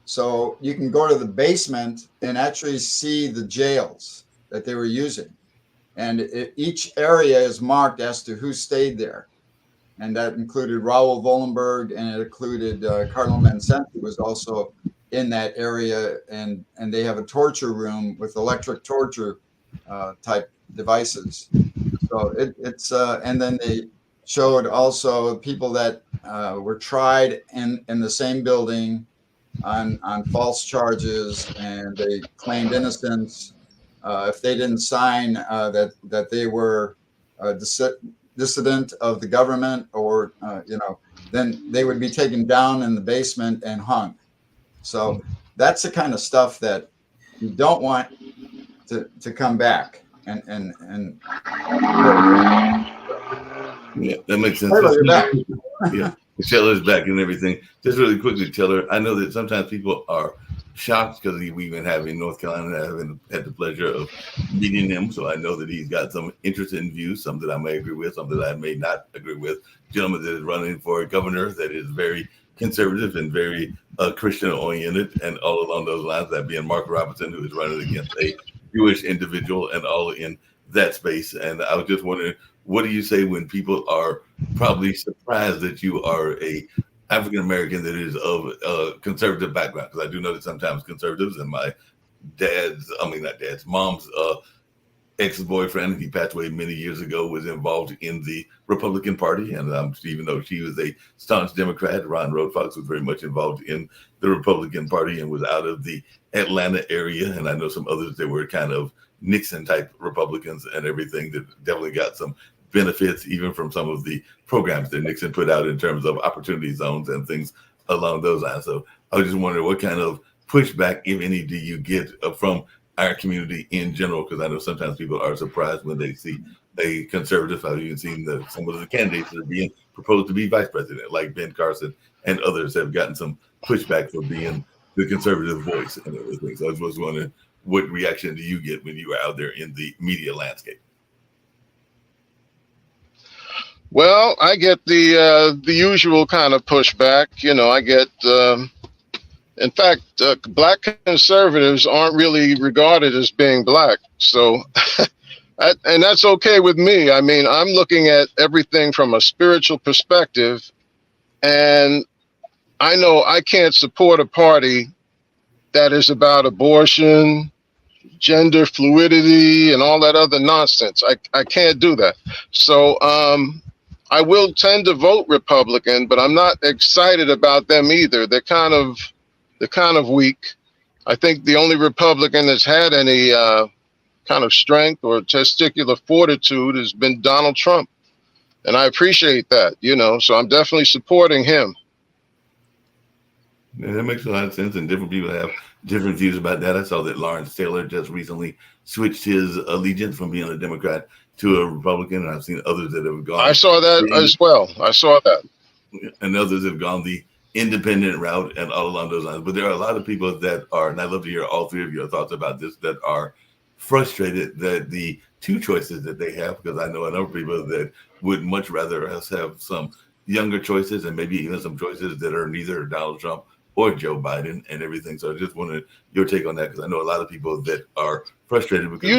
So you can go to the basement and actually see the jails that they were using. And each area is marked as to who stayed there. And that included Raoul Wallenberg, and it included Cardinal Mencenti, who was also in that area. And they have a torture room with electric torture type devices. So it's and then they showed also people that were tried in the same building on false charges, and they claimed innocence. If they didn't sign that they were dissident of the government, or then they would be taken down in the basement and hung. So that's the kind of stuff that you don't want to come back. And yeah, that makes sense. Taylor, you're back. Yeah, Taylor's back and everything. Just really quickly, Taylor, I know that sometimes people are shocked because we've been having North Carolina, having had the pleasure of meeting him. So I know that he's got some interesting views, some that I may agree with, some that I may not agree with. Gentleman that is running for governor that is very conservative and very Christian oriented, and all along those lines, that being Mark Robinson, who is running against a Jewish individual, and all in that space. And I was just wondering, what do you say when people are probably surprised that you are a African American that is of a conservative background? Because I do know that sometimes conservatives, and my mom's ex-boyfriend, he passed away many years ago, was involved in the Republican Party. And even though she was a staunch Democrat, Ron Roadfox was very much involved in the Republican Party and was out of the Atlanta area. And I know some others that were kind of Nixon type Republicans and everything that definitely got some benefits even from some of the programs that Nixon put out in terms of opportunity zones and things along those lines. So I was just wondering, what kind of pushback, if any, do you get from our community in general? Because I know sometimes people are surprised when they see a conservative. I've even seen some of the candidates that are being proposed to be vice president, like Ben Carson and others, have gotten some pushback for being the conservative voice and everything. So I was just wondering, what reaction do you get when you are out there in the media landscape? Well, I get the usual kind of pushback. You know, I get. In fact, black conservatives aren't really regarded as being black, so and that's okay with me. I mean, I'm looking at everything from a spiritual perspective, and I know I can't support a party that is about abortion, gender fluidity, and all that other nonsense. I can't do that. So I will tend to vote Republican, but I'm not excited about them either. They're kind of weak. I think the only Republican that's had any kind of strength or testicular fortitude has been Donald Trump. And I appreciate that, you know, so I'm definitely supporting him. Yeah, that makes a lot of sense, and different people have different views about that. I saw that Lawrence Taylor just recently switched his allegiance from being a Democrat to a Republican, and I've seen others that have gone. I saw that as well. I saw that. And others have gone the independent route and all along those lines. But there are a lot of people that are, and I'd love to hear all three of your thoughts about this, that are frustrated that the two choices that they have, because I know a number of people that would much rather us have some younger choices and maybe even some choices that are neither Donald Trump or Joe Biden and everything. So I just wanted your take on that, because I know a lot of people that are frustrated because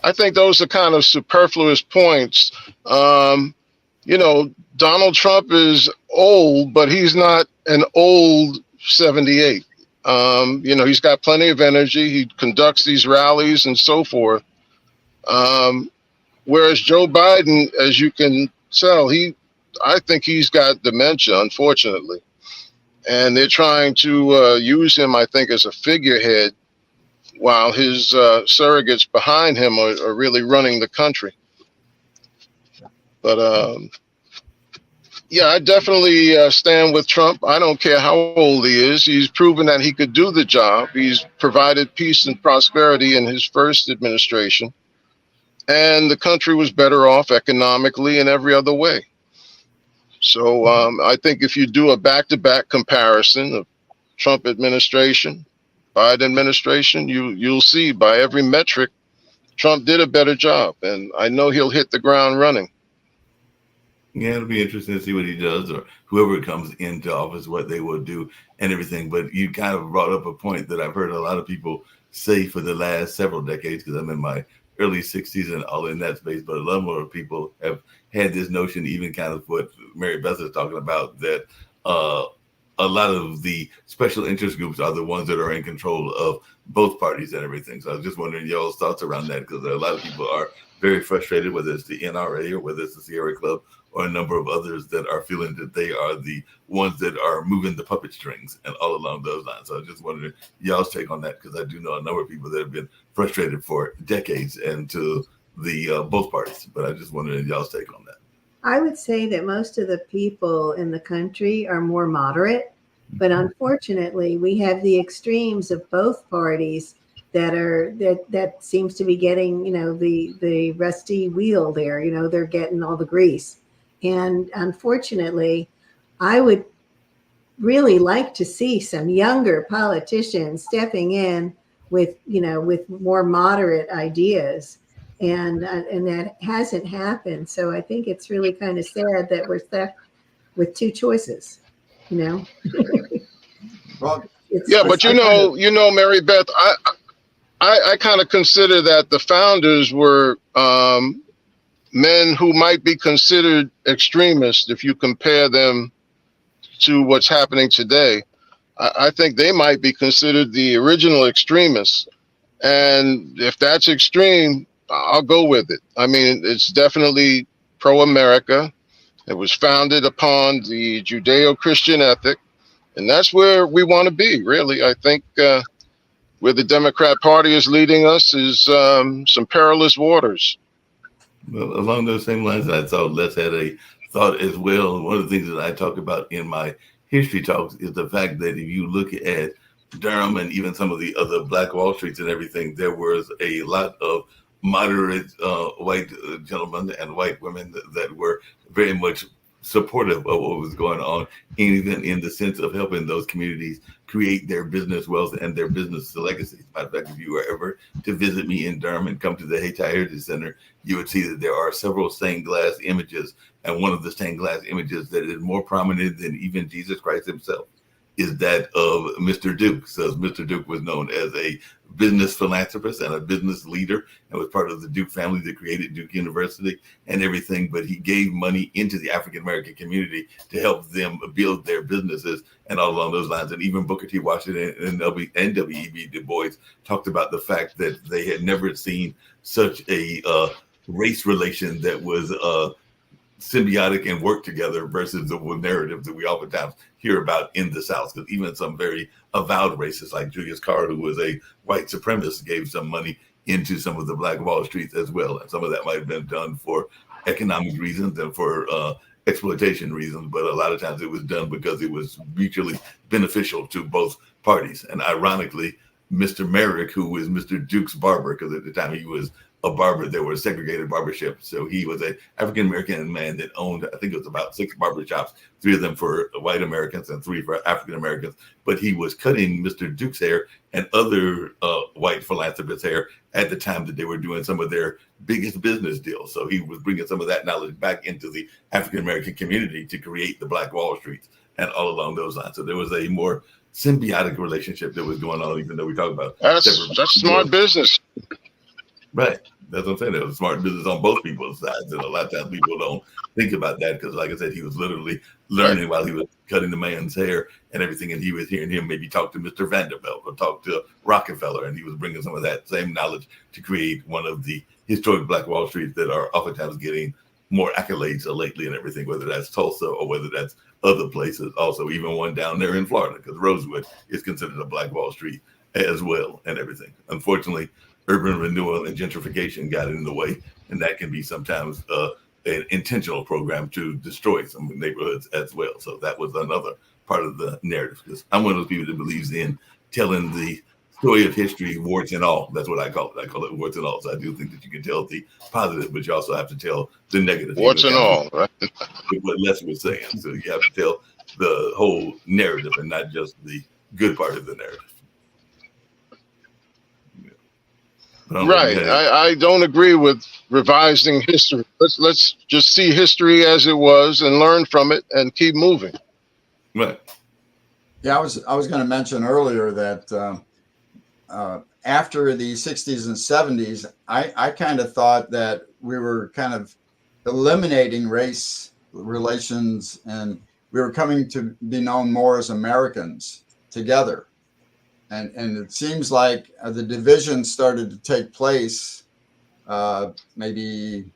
I think those are kind of superfluous points. You know, Donald Trump is old, but he's not an old 78. You know, he's got plenty of energy. He conducts these rallies and so forth. Whereas Joe Biden, as you can tell, I think he's got dementia, unfortunately. And they're trying to use him, I think, as a figurehead, while his surrogates behind him are really running the country. But yeah, I definitely stand with Trump. I don't care how old he is. He's proven that he could do the job. He's provided peace and prosperity in his first administration. And the country was better off economically in every other way. So I think if you do a back-to-back comparison of Trump administration, Biden administration, you'll see by every metric, Trump did a better job. And I know he'll hit the ground running. Yeah, it'll be interesting to see what he does, or whoever comes into office, what they will do and everything. But you kind of brought up a point that I've heard a lot of people say for the last several decades, because I'm in my early 60s and all in that space. But a lot more people have had this notion, even kind of what Mary Beth is talking about, that a lot of the special interest groups are the ones that are in control of both parties and everything. So I was just wondering y'all's thoughts around that, because a lot of people are very frustrated, whether it's the NRA or whether it's the Sierra Club or a number of others that are feeling that they are the ones that are moving the puppet strings and all along those lines. So I just wondering y'all's take on that, because I do know a number of people that have been frustrated for decades and to the both parties. But I just wondering y'all's take on that. I would say that most of the people in the country are more moderate, but unfortunately we have the extremes of both parties that seems to be getting, you know, the rusty wheel there, you know, they're getting all the grease. And unfortunately, I would really like to see some younger politicians stepping in with, you know, with more moderate ideas. And that hasn't happened. So I think it's really kind of sad that we're stuck with two choices, you know. Well, yeah, but you know, Mary Beth, I kind of consider that the founders were men who might be considered extremists if you compare them to what's happening today. I think they might be considered the original extremists. And if that's extreme, I'll go with it. I mean, it's definitely pro-America. It was founded upon the Judeo-Christian ethic, and that's where we want to be, really. I think where the Democrat Party is leading us is some perilous waters. Well, along those same lines, I thought Les had a thought as well. One of the things that I talk about in my history talks is the fact that if you look at Durham and even some of the other Black Wall Streets and everything, there was a lot of moderate white gentlemen and white women that were very much supportive of what was going on, even in the sense of helping those communities create their business wealth and their business legacies. Matter of fact, if you were ever to visit me in Durham and come to the Hayti Heritage Center, you would see that there are several stained glass images. And one of the stained glass images that is more prominent than even Jesus Christ himself is that of Mr. Duke. So Mr. Duke was known as a business philanthropist and a business leader and was part of the Duke family that created Duke University and everything. But he gave money into the African-American community to help them build their businesses and all along those lines. And even Booker T. Washington and W.E.B. Du Bois talked about the fact that they had never seen such a race relation that was symbiotic and work together versus the narrative that we oftentimes hear about in the South. Because even some very avowed racists like Julius Carr, who was a white supremacist, gave some money into some of the Black Wall Streets as well. And some of that might have been done for economic reasons and for exploitation reasons, but a lot of times it was done because it was mutually beneficial to both parties. And ironically, Mr. Merrick, who was Mr. Duke's barber, because at the time he was a barber, there were segregated barbershops. So he was an African-American man that owned, I think it was about 6 barbershops, 3 of them for white Americans and 3 for African-Americans. But he was cutting Mr. Duke's hair and other white philanthropists' hair at the time that they were doing some of their biggest business deals. So he was bringing some of that knowledge back into the African-American community to create the Black Wall Streets and all along those lines. So there was a more symbiotic relationship that was going on, even though we talk about That's smart business. Right. That's what I'm saying. There was smart business on both people's sides. And a lot of times people don't think about that because, like I said, he was literally learning while he was cutting the man's hair and everything. And he was hearing him maybe talk to Mr. Vanderbilt or talk to Rockefeller. And he was bringing some of that same knowledge to create one of the historic Black Wall Streets that are oftentimes getting more accolades lately and everything, whether that's Tulsa or whether that's other places. Also, even one down there in Florida, because Rosewood is considered a Black Wall Street as well and everything. Unfortunately, urban renewal and gentrification got in the way, and that can be sometimes an intentional program to destroy some neighborhoods as well. So that was another part of the narrative, because I'm one of those people that believes in telling the story of history, warts and all. That's what I call it. I call it warts and all. So I do think that you can tell the positive, but you also have to tell the negative. Warts and all, right? What Les was saying. So you have to tell the whole narrative and not just the good part of the narrative. Right. I don't agree with revising history. Let's just see history as it was and learn from it and keep moving. Right. Yeah, I was going to mention earlier that after the 60s and 70s, I kind of thought that we were kind of eliminating race relations and we were coming to be known more as Americans together. And it seems like the division started to take place maybe,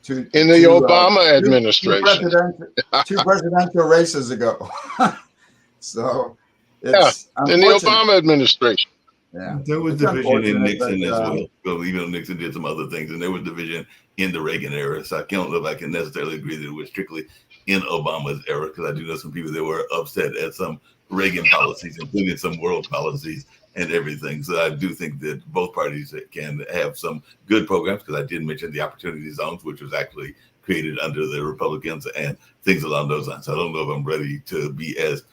in the Obama administration. Two presidential races ago. So it's in the Obama administration. Yeah, there was division in Nixon as well. Well, even though Nixon did some other things, and there was division in the Reagan era. So I don't know if I can necessarily agree that it was strictly in Obama's era, because I do know some people that were upset at some Reagan policies, including some world policies and everything. So I do think that both parties can have some good programs, because I did mention the opportunity zones, which was actually created under the Republicans and things along those lines. So I don't know if I'm ready to be as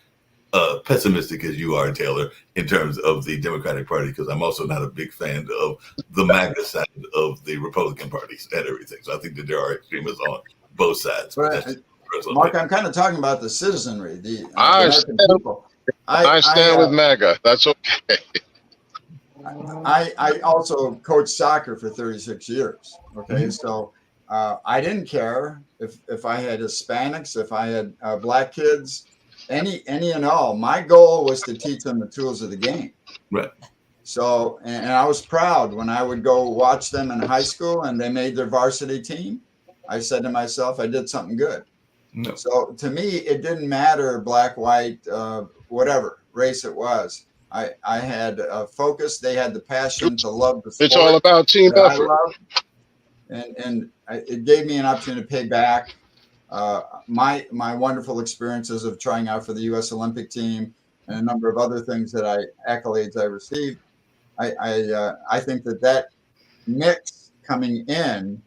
pessimistic as you are, Taylor, in terms of the Democratic Party, because I'm also not a big fan of the MAGA side of the Republican parties and everything. So I think that there are extremists on both sides. Mark, I'm kind of talking about the citizenry, the American people. I stand with MAGA. That's okay. I also coached soccer for 36 years. Okay, so I didn't care if I had Hispanics, if I had black kids, any and all. My goal was to teach them the tools of the game. Right. So, and I was proud when I would go watch them in high school and they made their varsity team. I said to myself, I did something good. No. So to me, it didn't matter black, white, whatever race it was. I had a focus. They had the passion to love the sport. It's all about team effort. And it gave me an opportunity to pay back my wonderful experiences of trying out for the U.S. Olympic team and a number of other things accolades I received. I think that mix coming in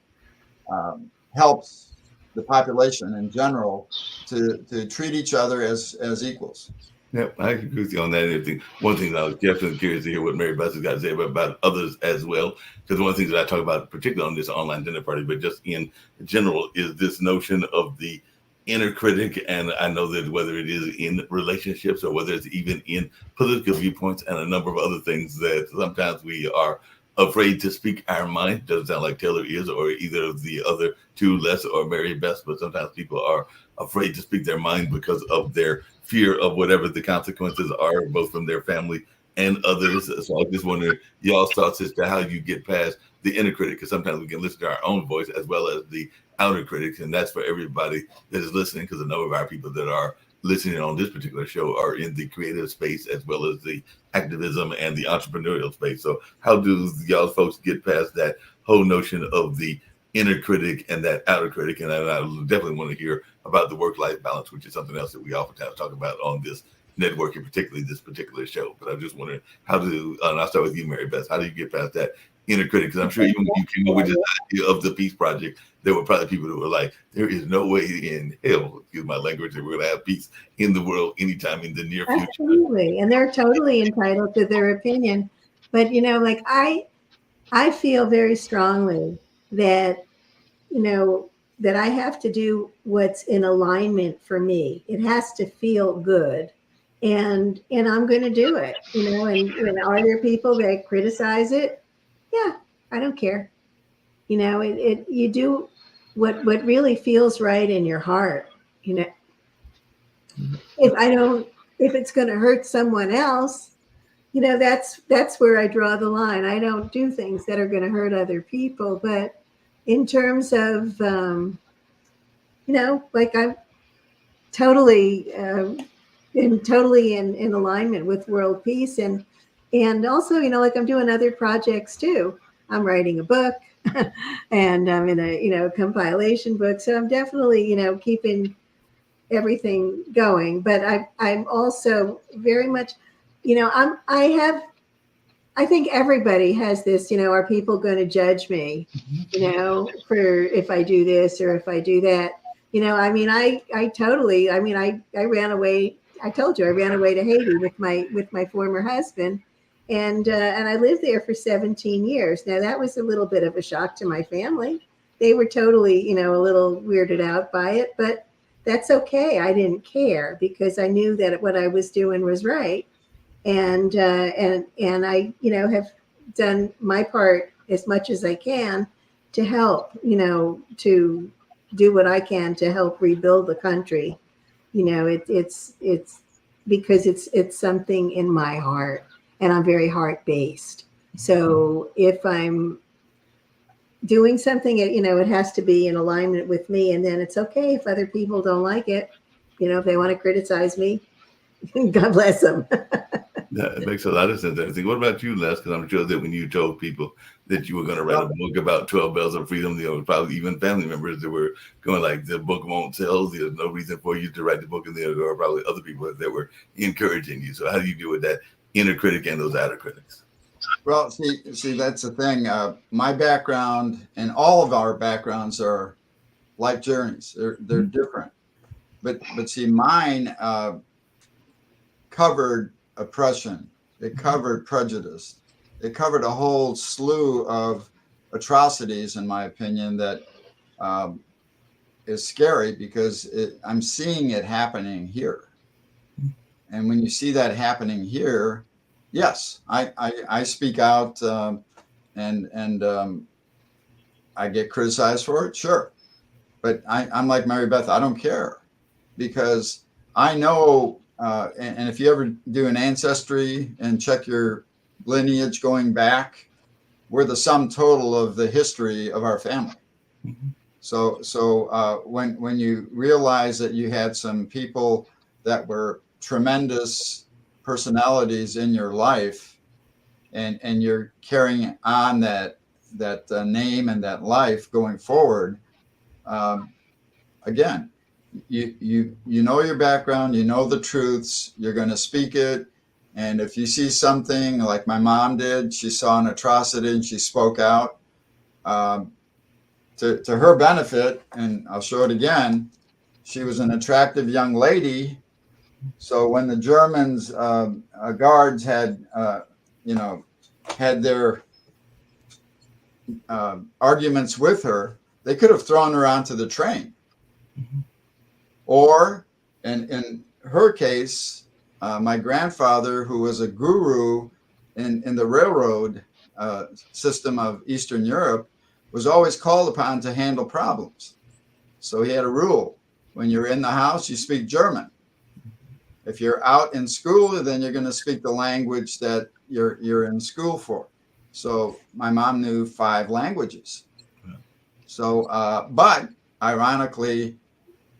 helps the population in general to treat each other as equals. Yep, I agree with you on that and everything. One thing that I was definitely curious to hear what Mary Beth has got to say about others as well. Because one of the things that I talk about, particularly on this online dinner party, but just in general, is this notion of the inner critic. And I know that whether it is in relationships or whether it's even in political viewpoints and a number of other things, that sometimes we are afraid to speak our mind. Doesn't sound like Taylor is, or either of the other two, Les or Mary Beth, but sometimes people are afraid to speak their mind because of their fear of whatever the consequences are, both from their family and others. So I just wonder y'all's thoughts as to how you get past the inner critic, because sometimes we can listen to our own voice as well as the outer critics, and that's for everybody that is listening, because a number of our people that are listening on this particular show are in the creative space as well as the activism and the entrepreneurial space. So how do y'all folks get past that whole notion of the inner critic and that outer critic? And I definitely want to hear about the work-life balance, which is something else that we oftentimes talk about on this network, and particularly this particular show. But I'm just wondering how to, and I'll start with you, Mary Beth, how do you get past that inner critic? Because I'm sure even when you came up with this idea of the Peace Project, there were probably people that were like, there is no way in hell, excuse my language, that we're going to have peace in the world anytime in the near future. Absolutely. And they're totally entitled to their opinion. But, like I feel very strongly that, that I have to do what's in alignment for me. It has to feel good. And I'm going to do it, and are there people that criticize it? Yeah, I don't care. You do what really feels right in your heart. If it's going to hurt someone else, that's where I draw the line. I don't do things that are going to hurt other people. But in terms of, like I'm totally, in alignment with world peace, and also, like I'm doing other projects too. I'm writing a book, and I'm in a compilation book. So I'm definitely keeping everything going. But I'm also very much, I think everybody has this. Are people going to judge me? For if I do this or if I do that. I totally. I ran away. I told you I ran away to Haiti with my former husband, and I lived there for 17 years. Now that was a little bit of a shock to my family. They were totally, a little weirded out by it, but that's okay. I didn't care because I knew that what I was doing was right, and I, have done my part as much as I can to help, to do what I can to help rebuild the country. It's because it's something in my heart, and I'm very heart based. So if I'm doing something, it has to be in alignment with me, and then it's okay if other people don't like it. If they want to criticize me, God bless them. Yeah, it makes a lot of sense. Everything. What about you, Les? Because I'm sure that when you told people that you were going to write a book about 12 Bells of Freedom, probably even family members that were going like, the book won't sell. There's no reason for you to write the book, and there were probably other people that were encouraging you. So how do you deal with that inner critic and those outer critics? Well, see, that's the thing. My background and all of our backgrounds are life journeys. They're different, but see, mine covered oppression. It covered prejudice. It covered a whole slew of atrocities, in my opinion, that is scary because I'm seeing it happening here. And when you see that happening here, yes, I speak out, and I get criticized for it, sure. But I'm like Mary Beth, I don't care, because I know, and if you ever do an ancestry and check your lineage going back, we're the sum total of the history of our family. Mm-hmm. So when you realize that you had some people that were tremendous personalities in your life, and you're carrying on that name and that life going forward, again, you know your background, you know the truths, you're going to speak it. And if you see something like my mom did, she saw an atrocity and she spoke out. to her benefit, and I'll show it again, she was an attractive young lady. So when the Germans guards had had their arguments with her, they could have thrown her onto the train. Or in her case, my grandfather, who was a guru in the railroad system of Eastern Europe, was always called upon to handle problems. So he had a rule: when you're in the house, you speak German. If you're out in school, then you're going to speak the language that you're in school for. So my mom knew 5 languages. So, but ironically,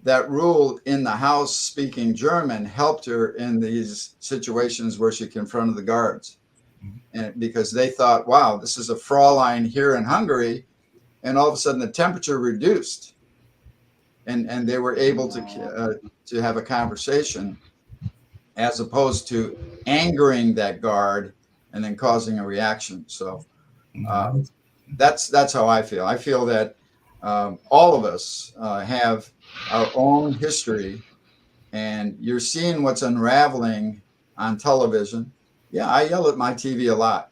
that rule in the house speaking German helped her in these situations where she confronted the guards. And because they thought, wow, this is a Fraulein here in Hungary. And all of a sudden the temperature reduced, and they were able to have a conversation, as opposed to angering that guard and then causing a reaction. So that's how I feel. I feel that all of us have our own history, and you're seeing what's unraveling on television. Yeah, I yell at my TV a lot.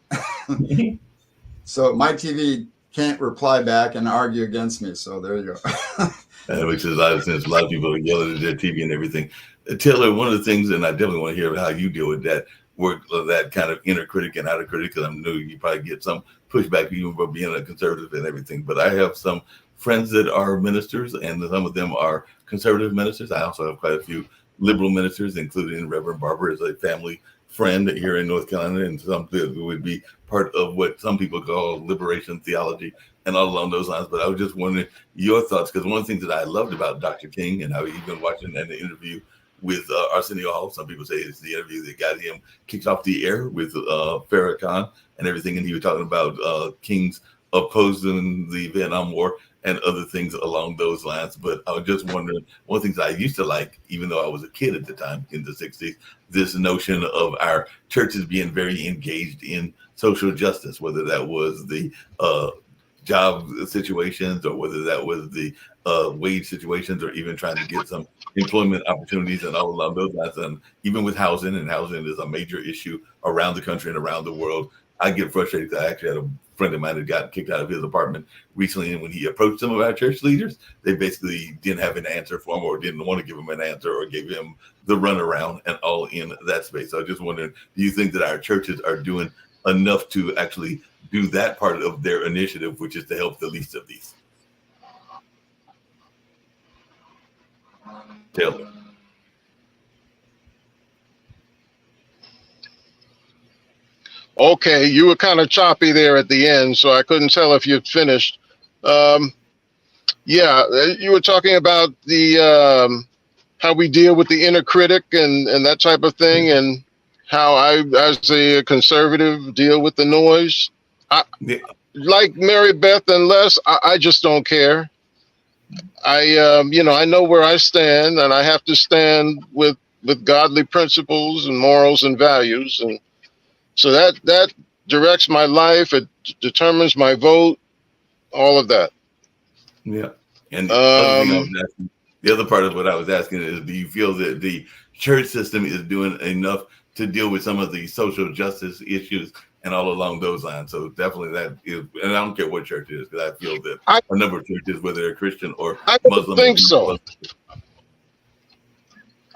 So my TV can't reply back and argue against me. So there you go. Which is a lot of sense. A lot of people are yelling at their TV and everything. Taylor, one of the things, and I definitely want to hear how you deal with that work, that kind of inner critic and outer critic, because I know you probably get some pushback even for being a conservative and everything. But I have some friends that are ministers, and some of them are conservative ministers. I also have quite a few liberal ministers, including Reverend Barber as a family friend here in North Carolina, and some who would be part of what some people call liberation theology and all along those lines. But I was just wondering your thoughts, because one of the things that I loved about Dr. King, and I was even watching an interview with Arsenio Hall. Some people say it's the interview that got him kicked off the air with Farrakhan and everything. And he was talking about King's opposing the Vietnam War and other things along those lines. But I was just wondering, one of the things I used to like, even though I was a kid at the time in the 60s, this notion of our churches being very engaged in social justice, whether that was the job situations or whether that was the wage situations, or even trying to get some employment opportunities and all along those lines. And even with housing, and housing is a major issue around the country and around the world. I get frustrated. I actually had a friend of mine that got kicked out of his apartment recently, and when he approached some of our church leaders, they basically didn't have an answer for him, or didn't want to give him an answer, or gave him the runaround, and all in that space. So I just wondering, do you think that our churches are doing enough to actually do that part of their initiative, which is to help the least of these? Taylor. Okay, you were kind of choppy there at the end, so I couldn't tell if you'd finished. Yeah, you were talking about the how we deal with the inner critic and that type of thing, and how I, as a conservative, deal with the noise. Like Mary Beth and Les, I just don't care. I know where I stand, and I have to stand with godly principles and morals and values, and so that directs my life. It determines my vote, all of that. Yeah. And the other part of what I was asking is, do you feel that the church system is doing enough to deal with some of the social justice issues and all along those lines? So definitely that is, and I don't care what church it is, because I feel that a number of churches, whether they're Christian or Muslim, I don't think so.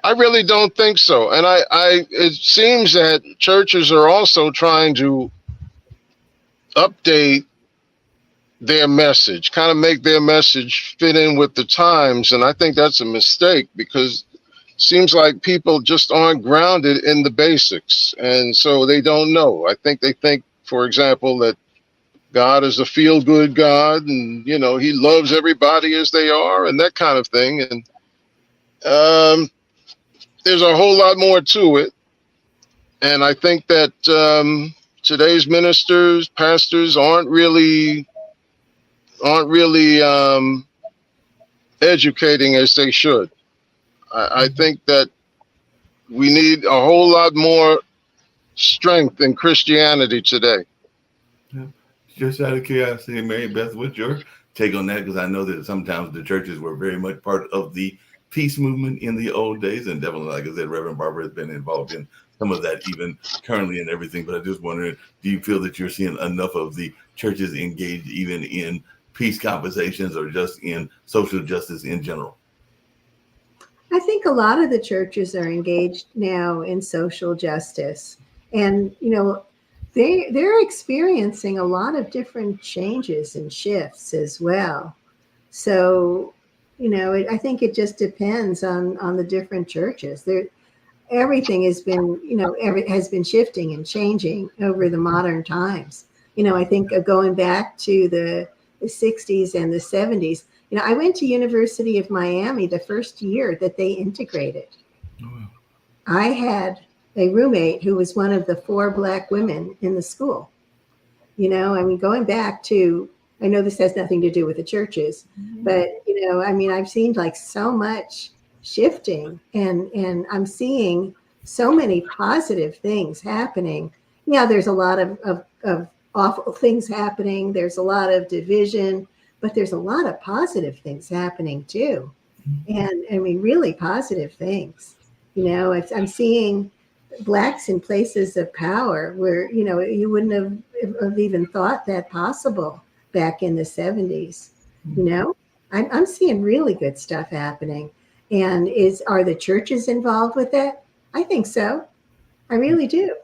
I really don't think so. And it seems that churches are also trying to update their message, kind of make their message fit in with the times. And I think that's a mistake, because it seems like people just aren't grounded in the basics. And so they don't know. I think they think, for example, that God is a feel-good God, and, he loves everybody as they are, and that kind of thing. And there's a whole lot more to it. And I think that today's ministers, pastors aren't really educating as they should. I think that we need a whole lot more strength in Christianity today. Yeah. Just out of curiosity, Mary Beth, what's your take on that? Because I know that sometimes the churches were very much part of the peace movement in the old days, and definitely, like I said, Reverend Barber has been involved in some of that even currently and everything. But I just wondering, do you feel that you're seeing enough of the churches engaged even in peace conversations or just in social justice in general? I think a lot of the churches are engaged now in social justice, and they're experiencing a lot of different changes and shifts as well. So, I think it just depends on the different churches. Everything has been, has been shifting and changing over the modern times. I think going back to the 60s and the 70s, I went to University of Miami the first year that they integrated. Oh, I had a roommate who was one of the 4 Black women in the school. Going back to, I know this has nothing to do with the churches, but, I've seen like so much shifting, and I'm seeing so many positive things happening. Yeah, there's a lot of awful things happening. There's a lot of division, but there's a lot of positive things happening too. And really positive things. I'm seeing Blacks in places of power where, you wouldn't have even thought that possible back in the 70s. I'm seeing really good stuff happening. And are the churches involved with that? I think so. I really do.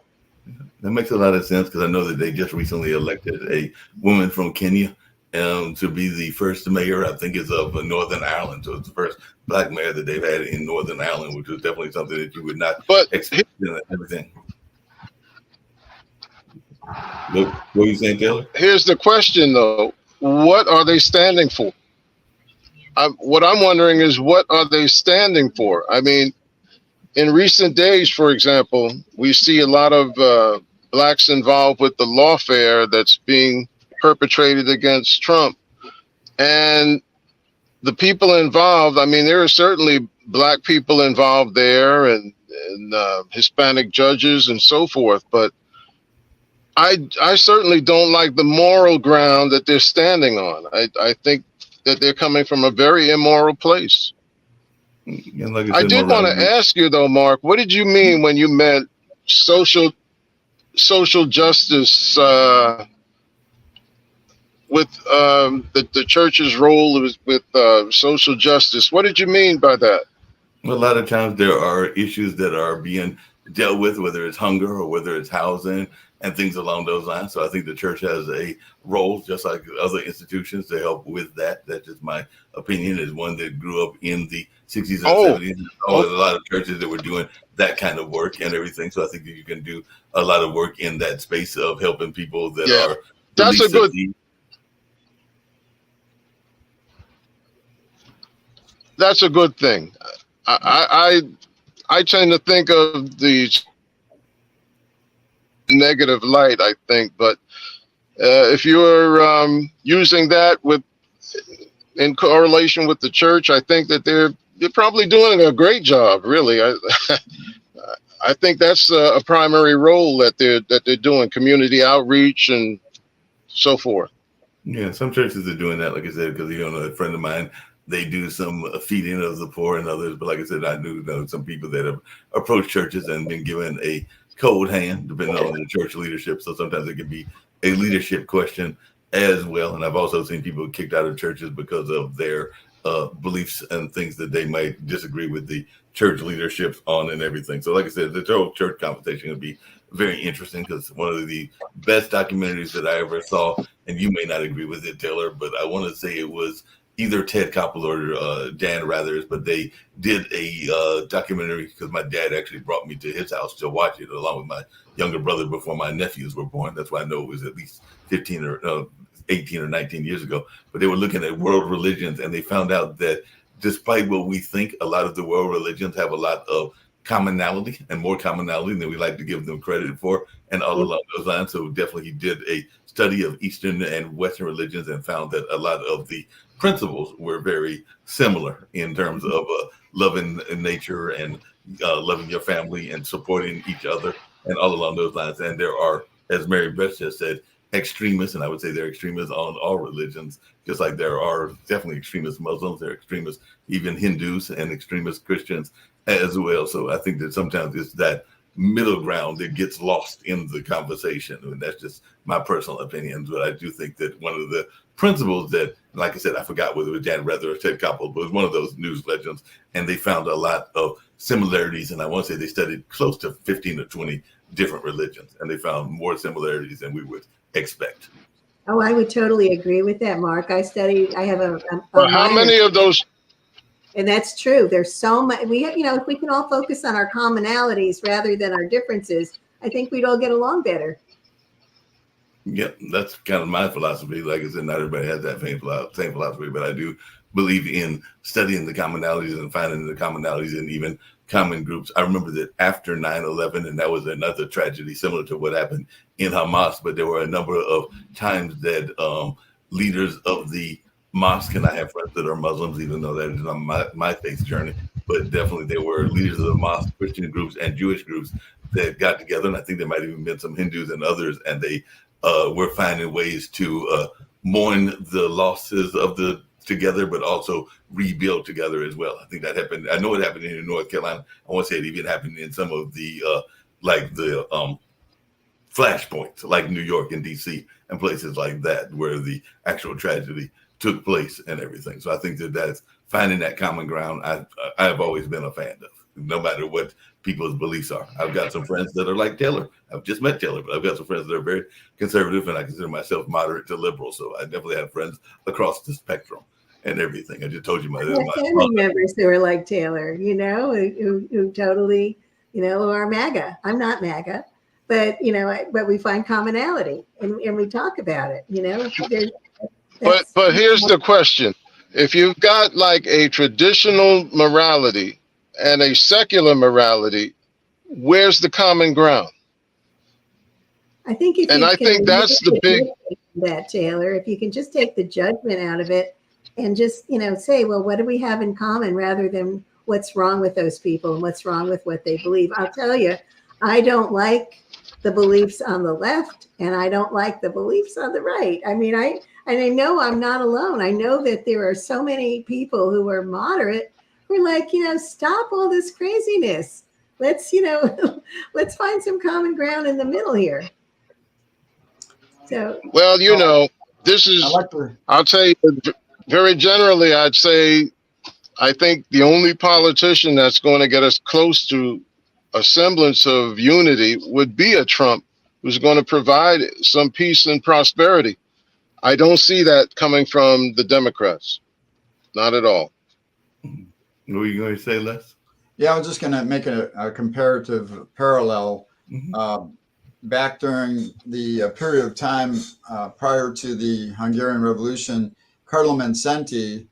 that makes a lot of sense, because I know that they just recently elected a woman from Kenya to be the first mayor, I think, is of Northern Ireland. So it's the first Black mayor that they've had in Northern Ireland, which is definitely something that you would not But expect in everything. What were you saying, Taylor? here's the question, though: what are they standing for? What I'm wondering is, what are they standing for? I mean, in recent days, for example, we see a lot of Blacks involved with the lawfare that's being perpetrated against Trump. And the people involved, I mean, there are certainly Black people involved there, and Hispanic judges and so forth. But I certainly don't like the moral ground that they're standing on. I think that they're coming from a very immoral place. And like I said, did want to ask you, though, Mark, what did you mean when you meant social justice with the church's role with social justice? What did you mean by that? a lot of times there are issues that are being dealt with, whether it's hunger or whether it's housing and things along those lines. So I think the church has a role, just like other institutions, to help with that. That's just my opinion, as one that grew up in the 60s and 70s. A lot of churches that were doing that kind of work and everything. So I think that you can do a lot of work in that space of helping people that are that's a good. That's a good thing. I tend to think of the negative light, I think, but if you're using that in correlation with the church, I think that they're probably doing a great job. Really, I think that's a primary role that they're doing, community outreach and so forth. Yeah, some churches are doing that, like I said, because a friend of mine, they do some feeding of the poor and others. But like I said, I do know some people that have approached churches and been given a cold hand, depending on the church leadership. So sometimes it can be a leadership question as well. And I've also seen people kicked out of churches because of their beliefs and things that they might disagree with the church leadership on and everything. So like I said, the whole church conversation would be very interesting, because one of the best documentaries that I ever saw, and you may not agree with it, Taylor, but I want to say it was either Ted Koppel or Dan Rathers, but they did a documentary, because my dad actually brought me to his house to watch it along with my younger brother before my nephews were born. That's why I know it was at least 15 or 18 or 19 years ago. But they were looking at world religions, and they found out that despite what we think, a lot of the world religions have a lot of commonality, and more commonality than we like to give them credit for, and all along those lines. So definitely he did a study of Eastern and Western religions and found that a lot of the principles were very similar in terms of loving nature and loving your family and supporting each other and all along those lines. And there are, as Mary Beth just said, extremists, and I would say they're extremists on all religions, just like there are definitely extremist Muslims, there are extremists, even Hindus, and extremist Christians as well. So I think that sometimes it's that middle ground that gets lost in the conversation. I mean, that's just my personal opinion, but I do think that one of the principles that, like I said, I forgot whether it was Jan Rather or Ted Koppel, but it was one of those news legends, and they found a lot of similarities, and I want to say they studied close to 15 or 20 different religions, and they found more similarities than we would expect. Oh, I would totally agree with that, Mark. I have a But how minor, many of those? and that's true. There's so much, if we can all focus on our commonalities rather than our differences, I think we'd all get along better. Yeah, that's kind of my philosophy. Like I said, not everybody has that same philosophy, but I do believe in studying the commonalities and finding the commonalities and even common groups. I remember that after 9/11, and that was another tragedy similar to what happened in Hamas, but there were a number of times that leaders of the mosque, and I have friends that are Muslims, even though that is on my faith journey, but definitely there were leaders of the mosque, Christian groups, and Jewish groups that got together, and I think there might have even been some Hindus and others, and they were finding ways to mourn the losses of the together, but also rebuild together as well. I think that happened. I know it happened in North Carolina. I want to say it even happened in some of the flashpoints, like New York and DC and places like that, where the actual tragedy took place and everything. So I think that that's finding that common ground. I've always been a fan of, no matter what people's beliefs are. I've got some friends that are like Taylor. I've just met Taylor, but I've got some friends that are very conservative, and I consider myself moderate to liberal. So I definitely have friends across the spectrum and everything. I just told you my family members who are like Taylor, who totally, who are MAGA. I'm not MAGA, but but we find commonality and we talk about it. But here's the question: if you've got like a traditional morality and a secular morality, where's the common ground? I think I think that's the big that, Taylor. If you can just take the judgment out of it and just say, well, what do we have in common, rather than what's wrong with those people and what's wrong with what they believe. I'll tell you, I don't like the beliefs on the left, and I don't like the beliefs on the right. I mean, I know I'm not alone. I know that there are so many people who are moderate who are like, stop all this craziness. Let's, let's find some common ground in the middle here. So, well, this is, I'll tell you very generally, I'd say, I think the only politician that's going to get us close to a semblance of unity would be a Trump, who's going to provide some peace and prosperity. I don't see that coming from the Democrats. Not at all. What were you going to say, Les? Yeah, I was just going to make a comparative parallel. Mm-hmm. Back during the period of time prior to the Hungarian Revolution, Cardinal Mindszenty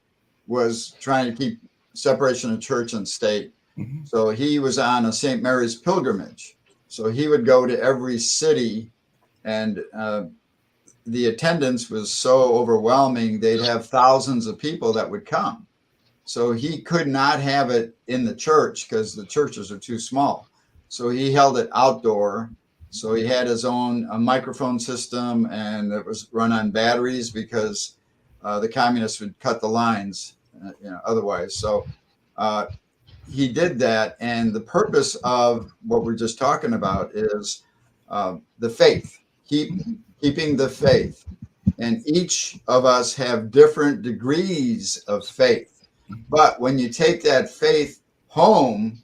was trying to keep separation of church and state. Mm-hmm. So he was on a St. Mary's pilgrimage. So he would go to every city, and the attendance was so overwhelming, they'd have thousands of people that would come. So he could not have it in the church because the churches are too small. So he held it outdoor. So he had his own microphone system, and it was run on batteries because the communists would cut the lines, otherwise. So he did that. And the purpose of what we're just talking about is the faith, keeping the faith. And each of us have different degrees of faith. But when you take that faith home,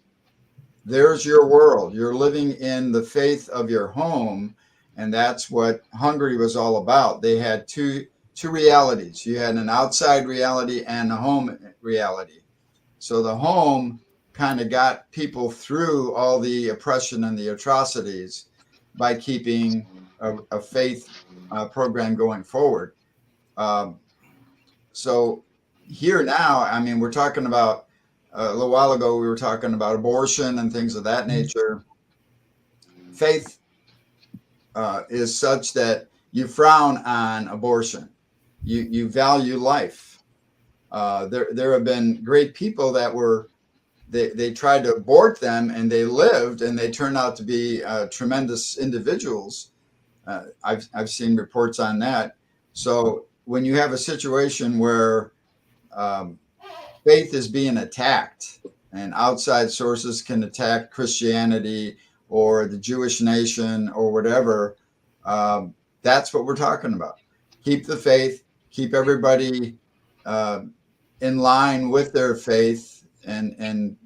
there's your world. You're living in the faith of your home. And that's what Hungary was all about. They had two realities. You had an outside reality and a home reality. So the home kind of got people through all the oppression and the atrocities by keeping a faith program going forward. So here now, I mean, we're talking about, a little while ago, we were talking about abortion and things of that nature. Faith is such that you frown on abortion. You value life. There have been great people that they tried to abort them, and they lived, and they turned out to be tremendous individuals. I've seen reports on that. So when you have a situation where faith is being attacked, and outside sources can attack Christianity or the Jewish nation or whatever, that's what we're talking about. Keep the faith, keep everybody in line with their faith, and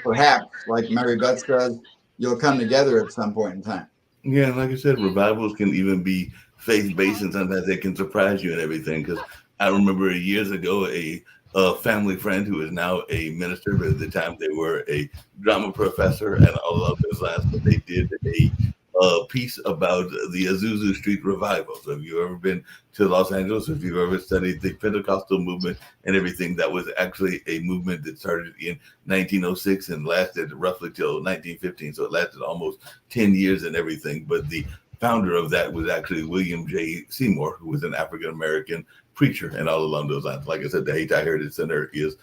perhaps, like Mary Beth says, you'll come together at some point in time. Yeah, like I said, revivals can even be faith based, and sometimes they can surprise you and everything. Because I remember years ago, a family friend who is now a minister, but at the time they were a drama professor and all of those lines. But they did a piece about the Azusa Street revival. So if you've ever been to Los Angeles, if you've ever studied the Pentecostal movement and everything, that was actually a movement that started in 1906 and lasted roughly till 1915. So it lasted almost 10 years and everything. But the founder of that was actually William J. Seymour, who was an African American preacher, and all along those lines. Like I said, the Hayti Heritage Center is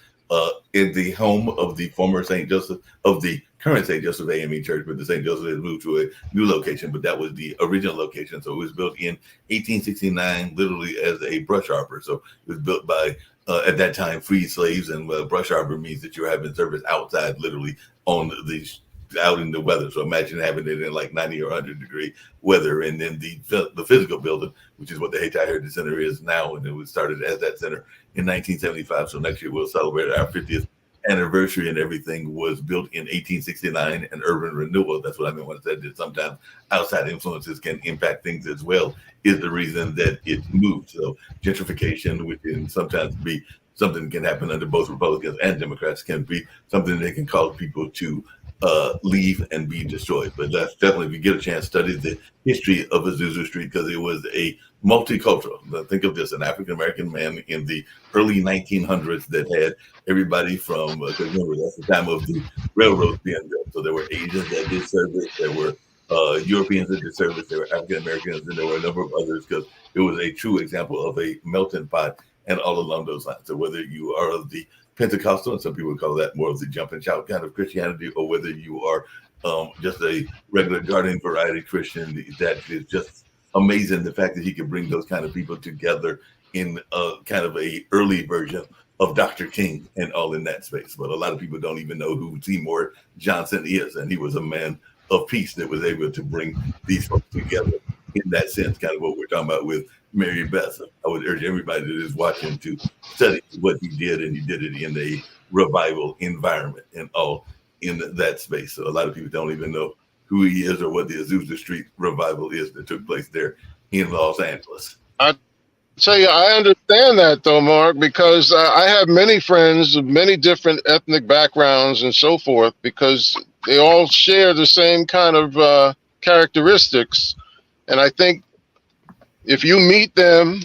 in the home of the former St. Joseph, of the current St. Joseph AME Church, but the St. Joseph has moved to a new location, but that was the original location. So it was built in 1869, literally as a brush arbor. So it was built by, at that time, free slaves, and brush arbor means that you're having service outside, literally on the out in the weather. So imagine having it in like 90 or 100-degree weather. And then the physical building, which is what the Hayti Heritage Center is now, and it was started as that center in 1975. So next year we'll celebrate our 50th anniversary, and everything was built in 1869. And urban renewal, that's what I mean when I said that sometimes outside influences can impact things as well, is the reason that it moved. So gentrification, which can sometimes be something that can happen under both Republicans and Democrats, can be something that can cause people to leave and be destroyed. But that's definitely, if you get a chance, study the history of Azusa Street, because it was a multicultural. Think of this: an African American man in the early 1900s that had everybody from, remember, that's the time of the railroads being built. So there were Asians that did service, there were Europeans that did service, there were African Americans, and there were a number of others, because it was a true example of a melting pot, and all along those lines. So whether you are of the Pentecostal, and some people call that more of the jump and shout kind of Christianity, or whether you are just a regular garden variety Christian, that is just amazing, the fact that he could bring those kind of people together in kind of a early version of Dr. King and all in that space. But a lot of people don't even know who Seymour Johnson is, and he was a man of peace that was able to bring these folks together in that sense, kind of what we're talking about with Mary Beth. I would urge everybody that is watching to study what he did, and he did it in a revival environment and all in that space. So a lot of people don't even know who he is or what the Azusa Street revival is that took place there in Los Angeles. I tell you, I understand that though, Mark, because I have many friends of many different ethnic backgrounds and so forth, because they all share the same kind of characteristics. And I think if you meet them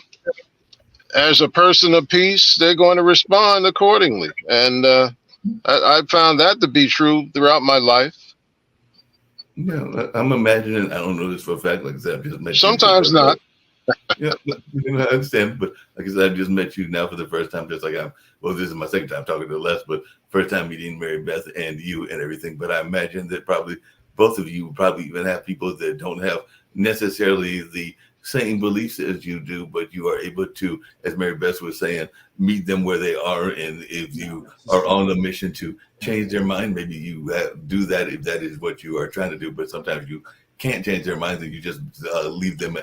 as a person of peace, they're going to respond accordingly. And I found that to be true throughout my life. Yeah, I'm imagining, I don't know this for a fact, like I said, I've just met Sometimes you. not. Yeah, I understand, but like I said, I've just met you now for the first time, just like this is my second time talking to Les, but first time meeting Mary Beth and you and everything. But I imagine that probably both of you probably even have people that don't have necessarily the same beliefs as you do, but you are able to, as Mary Beth was saying, meet them where they are. And if you are on a mission to change their mind, maybe you do that if that is what you are trying to do. But sometimes you can't change their minds, and you just leave them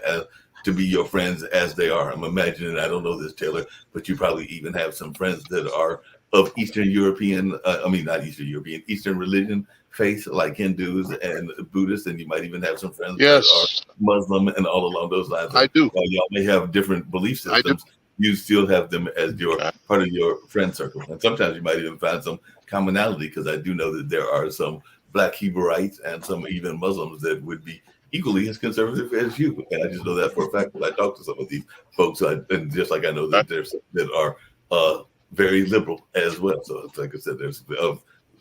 to be your friends as they are. I'm imagining, I don't know this, Taylor, but you probably even have some friends that are of Eastern European, not Eastern European, Eastern religion, faith, like Hindus and Buddhists, and you might even have some friends that are Muslim and all along those lines. I do. While y'all may have different belief systems, you still have them as your part of your friend circle. And sometimes you might even find some commonality, because I do know that there are some Black Hebraites and some even Muslims that would be equally as conservative as you. And I just know that for a fact, because I talk to some of these folks, and just like I know that there's that are very liberal as well. So it's like I said, there's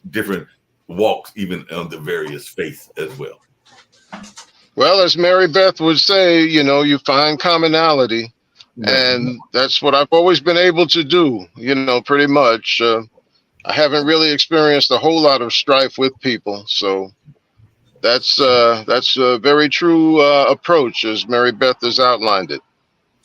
different walks even on the various faiths as well. Well, as Mary Beth would say, you find commonality, and that's what I've always been able to do, pretty much. I haven't really experienced a whole lot of strife with people, so That's a very true approach, as Mary Beth has outlined it.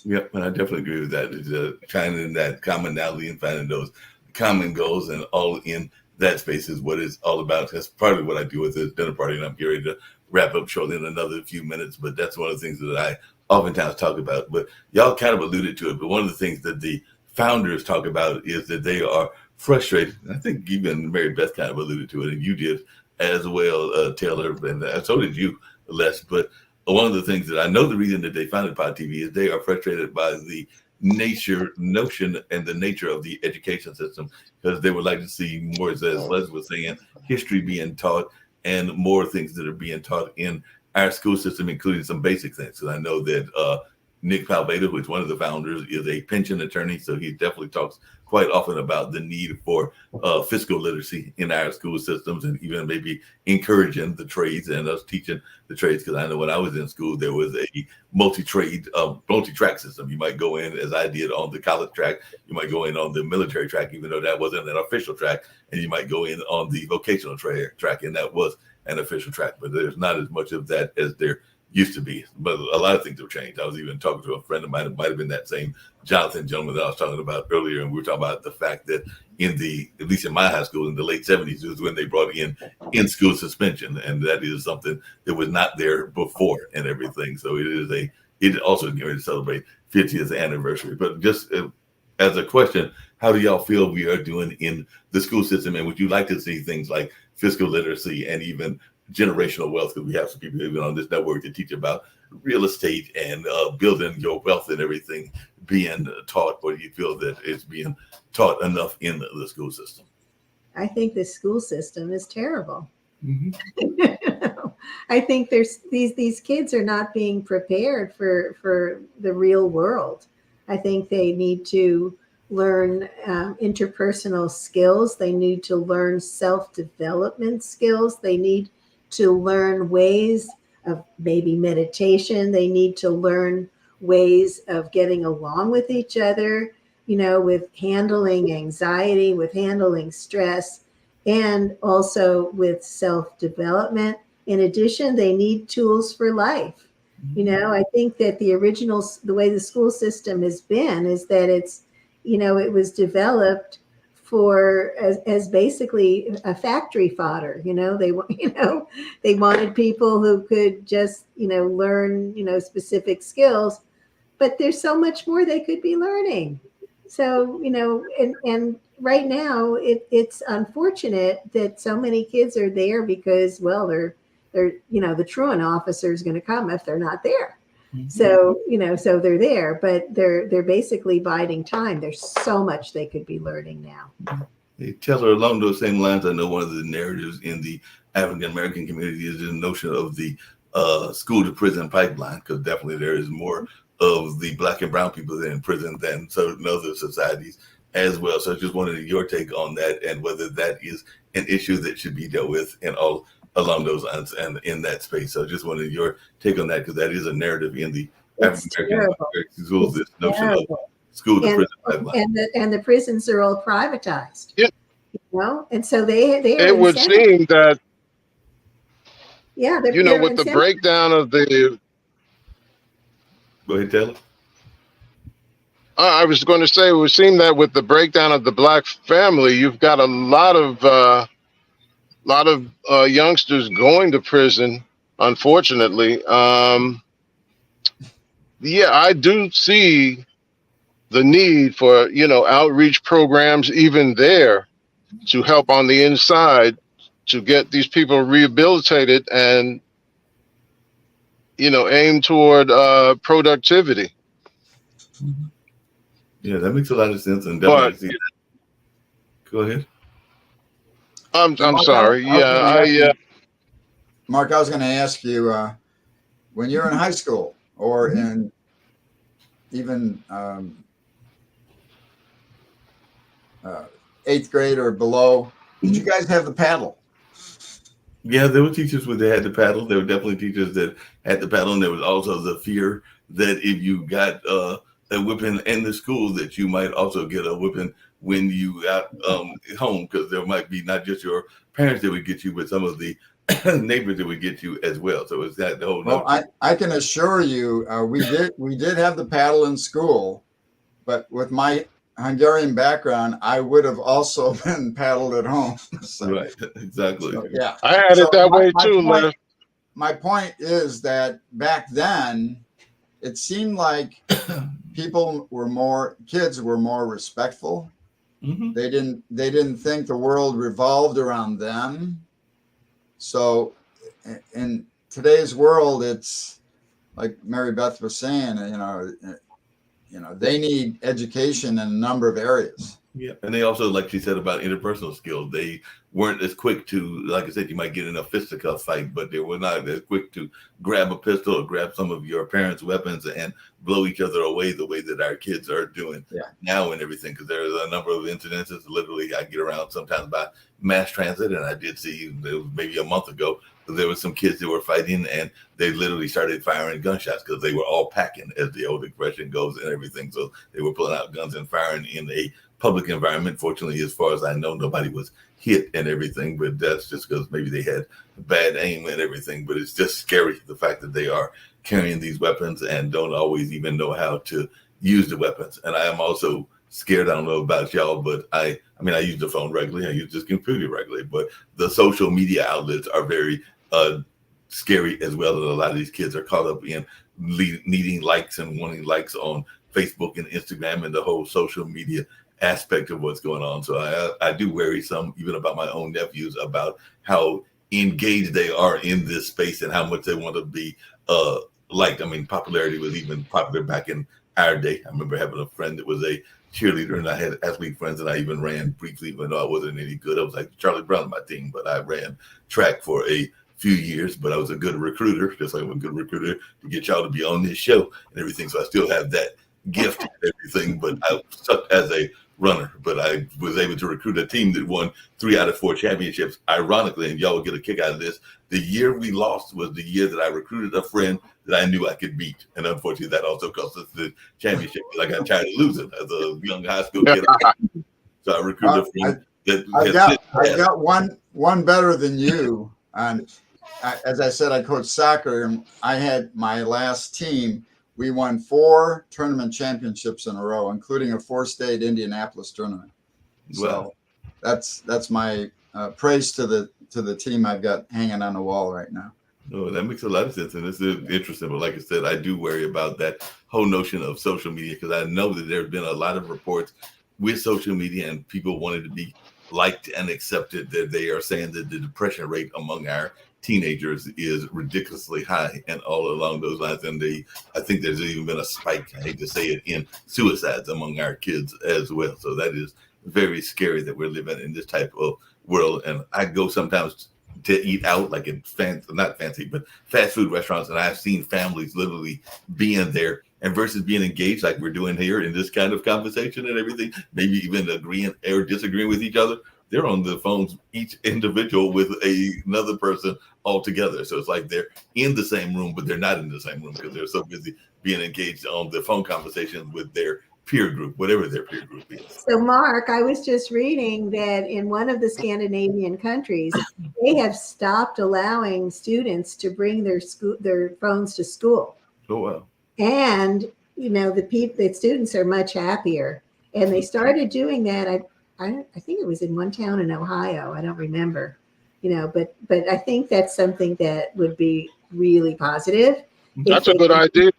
Yep, and I definitely agree with that. It's finding that commonality and finding those common goals, and all in that space is what it's all about. That's part of what I do with this dinner party, and I'm getting ready to wrap up shortly in another few minutes. But that's one of the things that I oftentimes talk about. But y'all kind of alluded to it. But one of the things that the founders talk about is that they are frustrated. I think even Mary Beth kind of alluded to it, and you did as well, Taylor, and so did you, Les. But one of the things that I know, the reason that they founded Pod TV is they are frustrated by the notion and the nature of the education system, because they would like to see more, as Les was saying, history being taught and more things that are being taught in our school system, including some basic things. And I know that Nick Palveda, who is one of the founders, is a pension attorney, so he definitely talks quite often about the need for fiscal literacy in our school systems, and even maybe encouraging the trades and us teaching the trades. Because I know when I was in school, there was a multi-track system. You might go in, as I did, on the college track. You might go in on the military track, even though that wasn't an official track, and you might go in on the vocational track, and that was an official track. But there's not as much of that as there used to be, but a lot of things have changed. I was even talking to a friend of mine. It might have been that same Jonathan gentleman that I was talking about earlier, and we were talking about the fact that at least in my high school in the late 70s, was when they brought in-school suspension, and that is something that was not there before and everything. So it also is going to celebrate 50th anniversary. But just as a question, how do y'all feel we are doing in the school system, and would you like to see things like fiscal literacy and even generational wealth, because we have some people even on this network that teach about real estate and building your wealth and everything being taught, or do you feel that it's being taught enough in the school system? I think the school system is terrible. Mm-hmm. I think there's these kids are not being prepared for the real world. I think they need to learn interpersonal skills. They need to learn self-development skills. They need to learn ways of maybe meditation. They need to learn ways of getting along with each other, with handling anxiety, with handling stress, and also with self-development. In addition, they need tools for life. I think that the way the school system has been is that it's, it was developed as basically a factory fodder. They wanted people who could just, learn, specific skills, but there's so much more they could be learning. So, and right now it's unfortunate that so many kids are there because, well, they're, the truant officer is going to come if they're not there. Mm-hmm. So they're there, but they're basically biding time. There's so much they could be learning now. Hey, Taylor, along those same lines, I know one of the narratives in the African American community is the notion of the school to prison pipeline, because definitely there is more of the Black and brown people in prison than certain other societies as well. So I just wanted your take on that, and whether that is an issue that should be dealt with and all along those lines and in that space. So I just wanted your take on that, because that is a narrative in the African American schools, this notion of school to prison pipeline. And the prisons are all privatized. Yeah. And so they are it would seem that with the breakdown of the Go ahead, Taylor. I was going to say, it would seem that with the breakdown of the Black family, you've got a lot of youngsters going to prison, unfortunately. I do see the need for, outreach programs even there to help on the inside to get these people rehabilitated and, aim toward productivity. Yeah, that makes a lot of sense. And definitely go ahead. I'm sorry. Mark, I was going to ask you, when you're in high school or in even 8th grade or below, did you guys have the paddle? Yeah, there were teachers where they had the paddle. There were definitely teachers that had the paddle, and there was also the fear that if you got a whipping in the school, that you might also get a whipping when you got home, because there might be not just your parents that would get you, but some of the neighbors that would get you as well. So it's that the whole. Well, I can assure you, we did have the paddle in school, but with my Hungarian background, I would have also been paddled at home. So, right, exactly. so, yeah, I had it that way too, Liv. My point is that back then, it seemed like kids were more respectful. Mm-hmm. They didn't think the world revolved around them. So in today's world, it's like Mary Beth was saying, they need education in a number of areas. Yeah, and they also, like she said about interpersonal skills, they weren't as quick to, like I said, you might get in a fisticuff fight, but they were not as quick to grab a pistol or grab some of your parents' weapons and blow each other away the way that our kids are doing now and everything. Because there's a number of incidences. Literally, I get around sometimes by mass transit, and I did see maybe a month ago there were some kids that were fighting, and they literally started firing gunshots because they were all packing, as the old expression goes, and everything. So they were pulling out guns and firing in a public environment. Fortunately, as far as I know, nobody was hit and everything, but that's just because maybe they had bad aim and everything. But it's just scary, the fact that they are carrying these weapons and don't always even know how to use the weapons. And I am also scared. I don't know about y'all, but I use the phone regularly. I use this computer regularly, but the social media outlets are very scary as well. And a lot of these kids are caught up in needing likes and wanting likes on Facebook and Instagram and the whole social media aspect of what's going on. So I do worry some, even about my own nephews, about how engaged they are in this space and how much they want to be liked. I mean, popularity was even popular back in our day. I remember having a friend that was a cheerleader, and I had athlete friends, and I even ran briefly, even though I wasn't any good. I was like Charlie Brown on my team, but I ran track for a few years, but I was a good recruiter, just like I'm a good recruiter to get y'all to be on this show and everything. So I still have that gift and everything, but I sucked as a runner, but I was able to recruit a team that won 3 out of 4 championships. Ironically, and y'all will get a kick out of this, the year we lost was the year that I recruited a friend that I knew I could beat. And unfortunately, that also cost us the championship because I got tired of losing as a young high school kid. So I recruited a friend I got one better than you. And as I said, I coached soccer, and I had my last team. We won 4 tournament championships in a row, including a 4-state Indianapolis tournament. So that's my praise to the team I've got hanging on the wall right now. Oh, that makes a lot of sense, and it's interesting. But like I said, I do worry about that whole notion of social media because I know that there have been a lot of reports with social media and people wanted to be liked and accepted, that they are saying that the depression rate among our teenagers is ridiculously high and all along those lines. And I think there's even been a spike, I hate to say it, in suicides among our kids as well. So that is very scary that we're living in this type of world. And I go sometimes to eat out, like in not fancy, but fast food restaurants. And I've seen families literally being there and versus being engaged like we're doing here in this kind of conversation and everything, maybe even agreeing or disagreeing with each other. They're on the phones, each individual with another person altogether. So it's like they're in the same room, but they're not in the same room because they're so busy being engaged on the phone conversations with their peer group, whatever their peer group is. So, Mark, I was just reading that in one of the Scandinavian countries, they have stopped allowing students to bring their phones to school. Oh, wow. And, the students are much happier. And they started doing that. I think it was in one town in Ohio. I don't remember, but I think that's something that would be really positive. That's a good idea.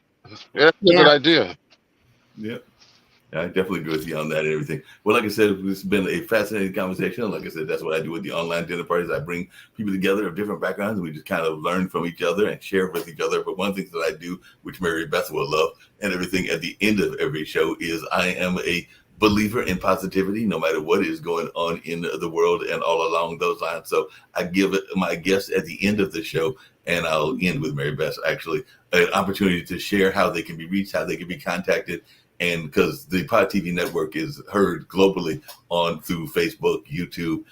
Yeah, it's a good idea. Yeah. I definitely agree with you on that and everything. Well, like I said, it's been a fascinating conversation. Like I said, that's what I do with the online dinner parties. I bring people together of different backgrounds. And we just kind of learn from each other and share with each other. But one thing that I do, which Mary Beth will love, and everything at the end of every show is I am a believer in positivity, no matter what is going on in the world and all along those lines. So I give it my guests at the end of the show, and I'll end with Mary Beth, actually, an opportunity to share how they can be reached, how they can be contacted. And because the Pod TV network is heard globally through Facebook, YouTube,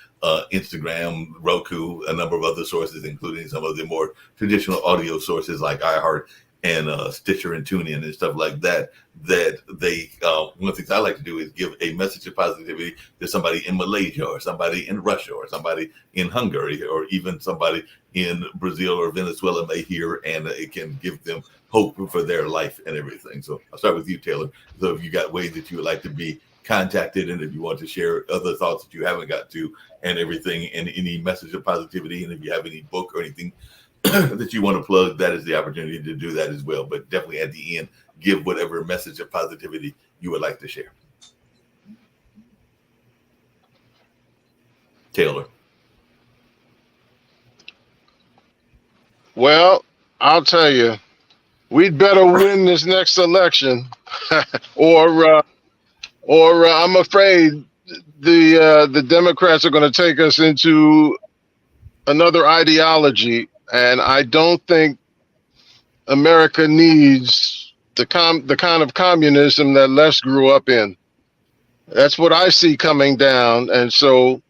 Instagram, Roku, a number of other sources, including some of the more traditional audio sources like iHeart and Stitcher and TuneIn and stuff like that. That they one of the things I like to do is give a message of positivity to somebody in Malaysia or somebody in Russia or somebody in Hungary or even somebody in Brazil or Venezuela may hear, and it can give them hope for their life and everything. So I'll start with you, Taylor. So if you got ways that you would like to be contacted, and if you want to share other thoughts that you haven't got to and everything, and any message of positivity, and if you have any book or anything that you want to plug, that is the opportunity to do that as well. But definitely at the end, give whatever message of positivity you would like to share. Taylor. Well, I'll tell you, we'd better win this next election, or I'm afraid the Democrats are going to take us into another ideology, and I don't think America needs the kind of communism that Les grew up in. That's what I see coming down, and so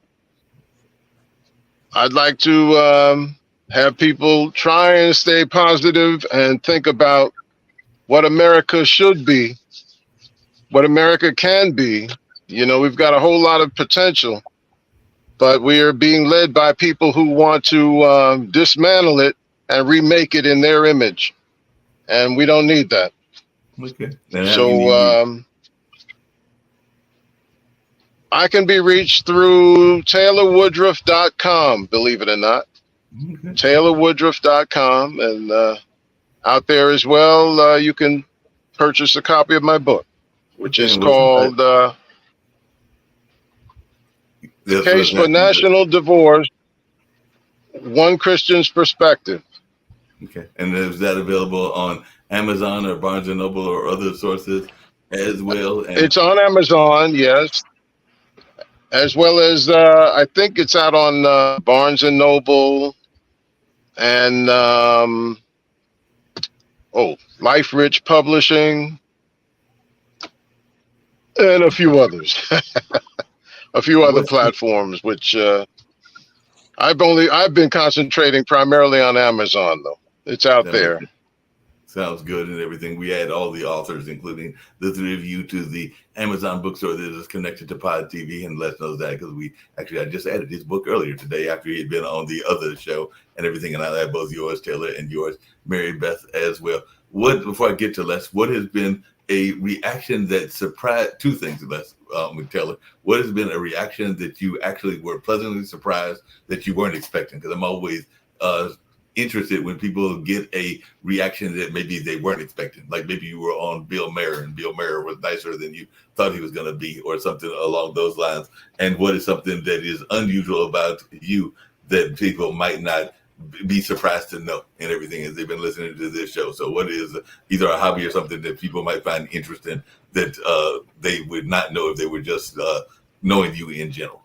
I'd like to have people try and stay positive and think about what America should be, what America can be. You know, we've got a whole lot of potential, but we are being led by people who want to dismantle it and remake it in their image. And we don't need that. Okay. So I can be reached through TaylorWoodruff.com, believe it or not. Okay. TaylorWoodruff.com. And out there as well, you can purchase a copy of my book, which is called The Case for National Divorce, One Christian's Perspective. Okay. And is that available on Amazon or Barnes & Noble or other sources as well? And it's on Amazon, yes. As well as, I think it's out on Barnes & Noble and, Life Rich Publishing and a few others. A few other platforms, which I've been concentrating primarily on Amazon, though. It's out there. Sounds good and everything. We add all the authors, including the three of you, to the Amazon bookstore that is connected to Pod TV, and Les knows that because I just added his book earlier today after he had been on the other show and everything, and I had both yours, Taylor, and yours, Mary Beth, as well. Before I get to Les, what has been a reaction that surprised? Two things, Les, Taylor. What has been a reaction that you actually were pleasantly surprised that you weren't expecting? Because I'm always interested when people get a reaction that maybe they weren't expecting. Like maybe you were on Bill Maher and Bill Maher was nicer than you thought he was going to be, or something along those lines. And what is something that is unusual about you that people might not be surprised to know and everything as they've been listening to this show? So what is either a hobby or something that people might find interesting that they would not know if they were just knowing you in general?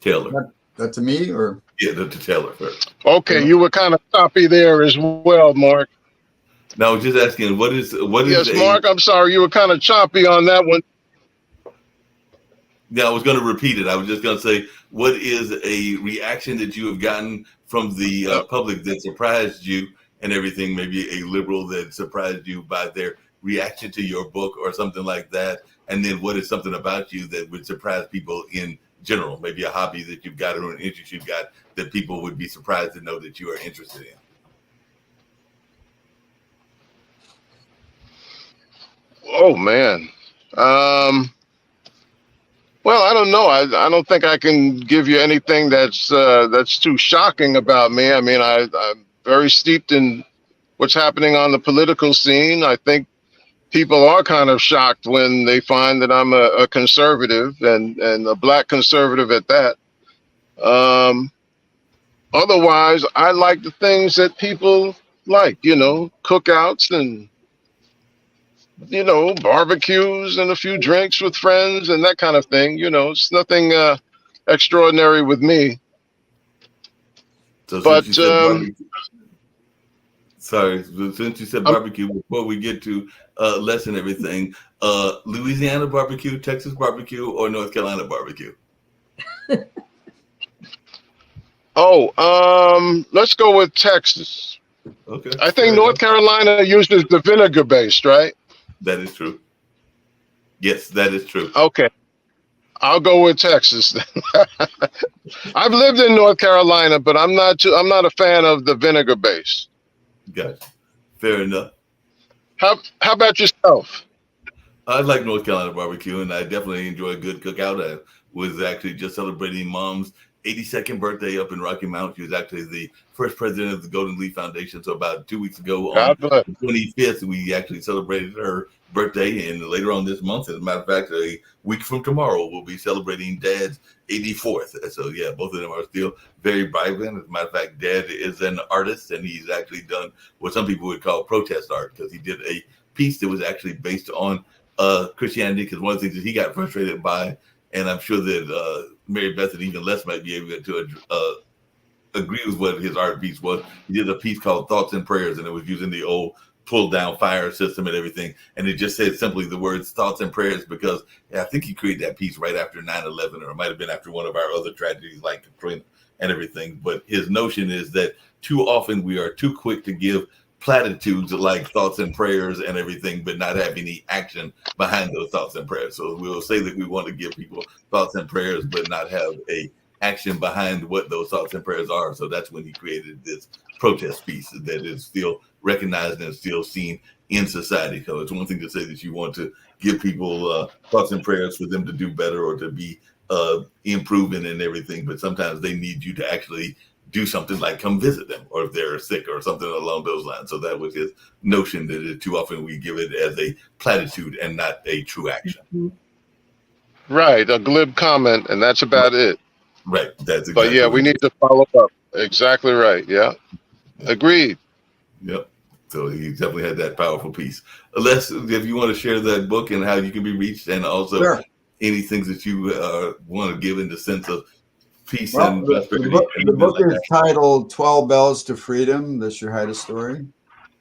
Taylor. That to me, or? Yeah, to Taylor first. Okay, you were kind of choppy there as well, Mark. No, I was just asking, what is? Yes, Mark, I'm sorry, you were kind of choppy on that one. Yeah, I was going to repeat it. I was just going to say, what is a reaction that you have gotten from the public that surprised you and everything? Maybe a liberal that surprised you by their reaction to your book or something like that. And then what is something about you that would surprise people in general? Maybe a hobby that you've got or an interest you've got that people would be surprised to know that you are interested in. Oh, man. Well, I don't know. I don't think I can give you anything that's too shocking about me. I mean, I'm very steeped in what's happening on the political scene. I think people are kind of shocked when they find that I'm a conservative and a black conservative at that. Otherwise, I like the things that people like, cookouts and, barbecues and a few drinks with friends and that kind of thing. It's nothing extraordinary with me. So but sorry, since you said barbecue, before we get to Les and everything, Louisiana barbecue, Texas barbecue, or North Carolina barbecue? Let's go with Texas. Okay. I Fair think North enough. Carolina uses the vinegar based, right? That is true. Yes, that is true. Okay, I'll go with Texas then. I've lived in North Carolina, but I'm not a fan of the vinegar base. Gotcha. Fair enough. How about yourself? I like North Carolina barbecue, and I definitely enjoy a good cookout. I was actually just celebrating Mom's 82nd birthday up in Rocky Mount. She was actually the first president of the Golden Leaf Foundation. So about 2 weeks ago, on God bless. the 25th, we actually celebrated her birthday. And later on this month, as a matter of fact, a week from tomorrow, we'll be celebrating Dad's 84th. So yeah, both of them are still very vibrant. As a matter of fact, Dad is an artist, and he's actually done what some people would call protest art, because he did a piece that was actually based on Christianity, because one of the things that he got frustrated by, and I'm sure that Mary Beth and even Les might be able to agree with what his art piece was. He did a piece called Thoughts and Prayers, and it was using the old pull down fire system and everything. And it just said simply the words thoughts and prayers, because I think he created that piece right after 9/11, or it might have been after one of our other tragedies like Katrina and everything. But his notion is that too often we are too quick to give platitudes like thoughts and prayers and everything, but not have any action behind those thoughts and prayers. So we'll say that we want to give people thoughts and prayers, but not have a action behind what those thoughts and prayers are. So that's when he created this protest piece that is still recognized and still seen in society. So it's one thing to say that you want to give people thoughts and prayers for them to do better or to be improving and everything, but sometimes they need you to actually do something like come visit them, or if they're sick or something along those lines. So that was his notion, that too often we give it as a platitude and not a true action. Right, a glib comment, and that's about it. Right. That's exactly. But yeah, we need to follow up. Exactly right. Yeah. Agreed. Yep. So he definitely had that powerful piece. Les, if you want to share that book and how you can be reached, and also Sure. any things that you want to give in the sense of peace Well, and the prosperity. book is titled 12 Bells to Freedom, the Shahida Story.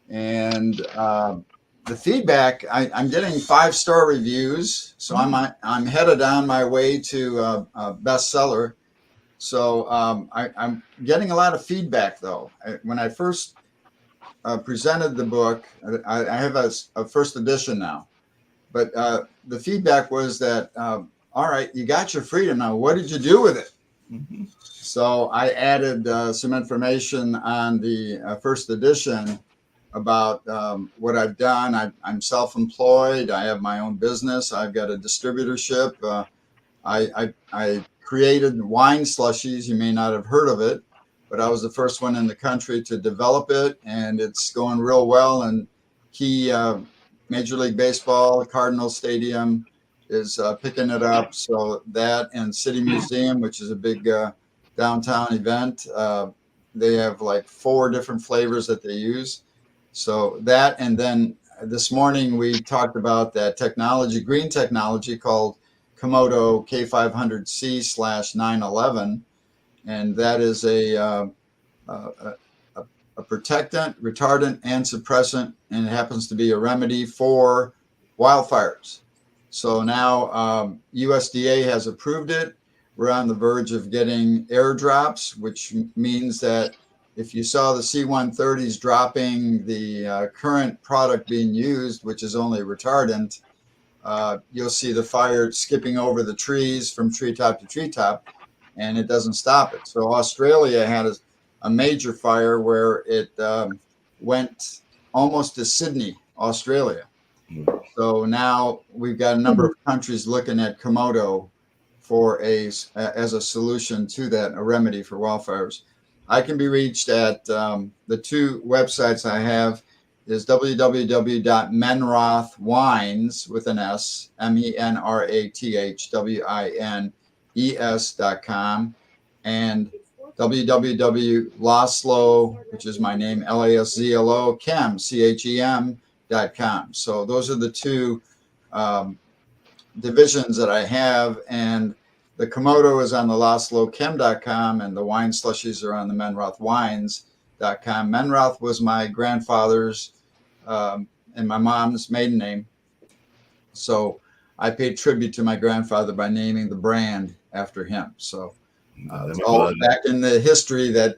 And the feedback, I'm getting 5-star reviews. So I'm headed on my way to a bestseller. So I'm getting a lot of feedback, though. When I first presented the book, I have a first edition now. But the feedback was that, all right, you got your freedom. Now, what did you do with it? Mm-hmm. So I added some information on the first edition about what I've done. I'm self-employed. I have my own business. I've got a distributorship. I created wine slushies. You may not have heard of it, but I was the first one in the country to develop it, and it's going real well. And key Major League Baseball, Cardinal Stadium, is picking it up. So that, and City Museum, which is a big downtown event, they have like 4 different flavors that they use. So that, and then this morning we talked about that technology, green technology called Komodo K500C/911, and that is a protectant, retardant, and suppressant, and it happens to be a remedy for wildfires. So now USDA has approved it. We're on the verge of getting airdrops, which means that if you saw the C-130s dropping the current product being used, which is only retardant, you'll see the fire skipping over the trees from treetop to treetop, and it doesn't stop it. So Australia had a major fire where it went almost to Sydney, Australia. So now we've got a number of countries looking at Komodo for as a solution to that, a remedy for wildfires. I can be reached at the 2 websites I have is www.menrothwines with an S, menrathwines.com, and www.laslo, which is my name, LASZLO, CHEM.com. So those are the 2 divisions that I have, and the Komodo is on the LasloChem.com, and the wine slushies are on the menrothwines.com. Menroth was my grandfather's and my mom's maiden name. So I paid tribute to my grandfather by naming the brand after him. So it's all back in the history that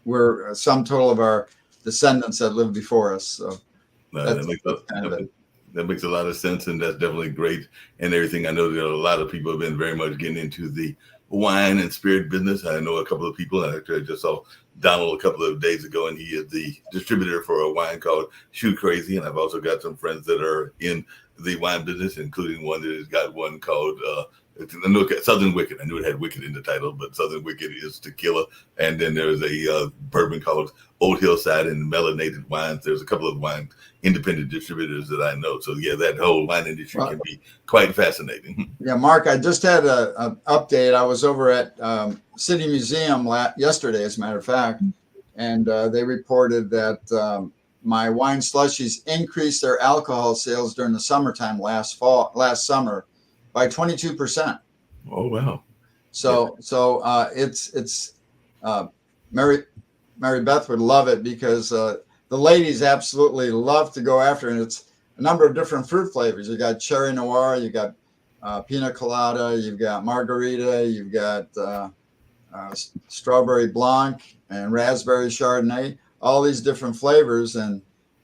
we're sum total of our descendants that lived before us. So No, that's kind of it. that makes a lot of sense, and that's definitely great and everything. I know that a lot of people have been very much getting into the wine and spirit business. I know a couple of people, and actually I just saw Donald a couple of days ago, and he is the distributor for a wine called Shoe Crazy. And I've also got some friends that are in the wine business, including one that has got one called Southern Wicked. I knew it had Wicked in the title, but Southern Wicked is tequila. And then there's a bourbon called Old Hillside and Melanated Wines. There's a couple of wine independent distributors that I know. So yeah, that whole wine industry can be quite fascinating. Yeah, Mark, I just had an update. I was over at City Museum yesterday, as a matter of fact, and they reported that my wine slushies increased their alcohol sales during the summertime last summer by 22%. Oh wow! So it's Mary Beth would love it because the ladies absolutely love to go after it. And it's a number of different fruit flavors. You got cherry noir, you got pina colada, you've got margarita, you've got strawberry blanc and raspberry chardonnay. All these different flavors, and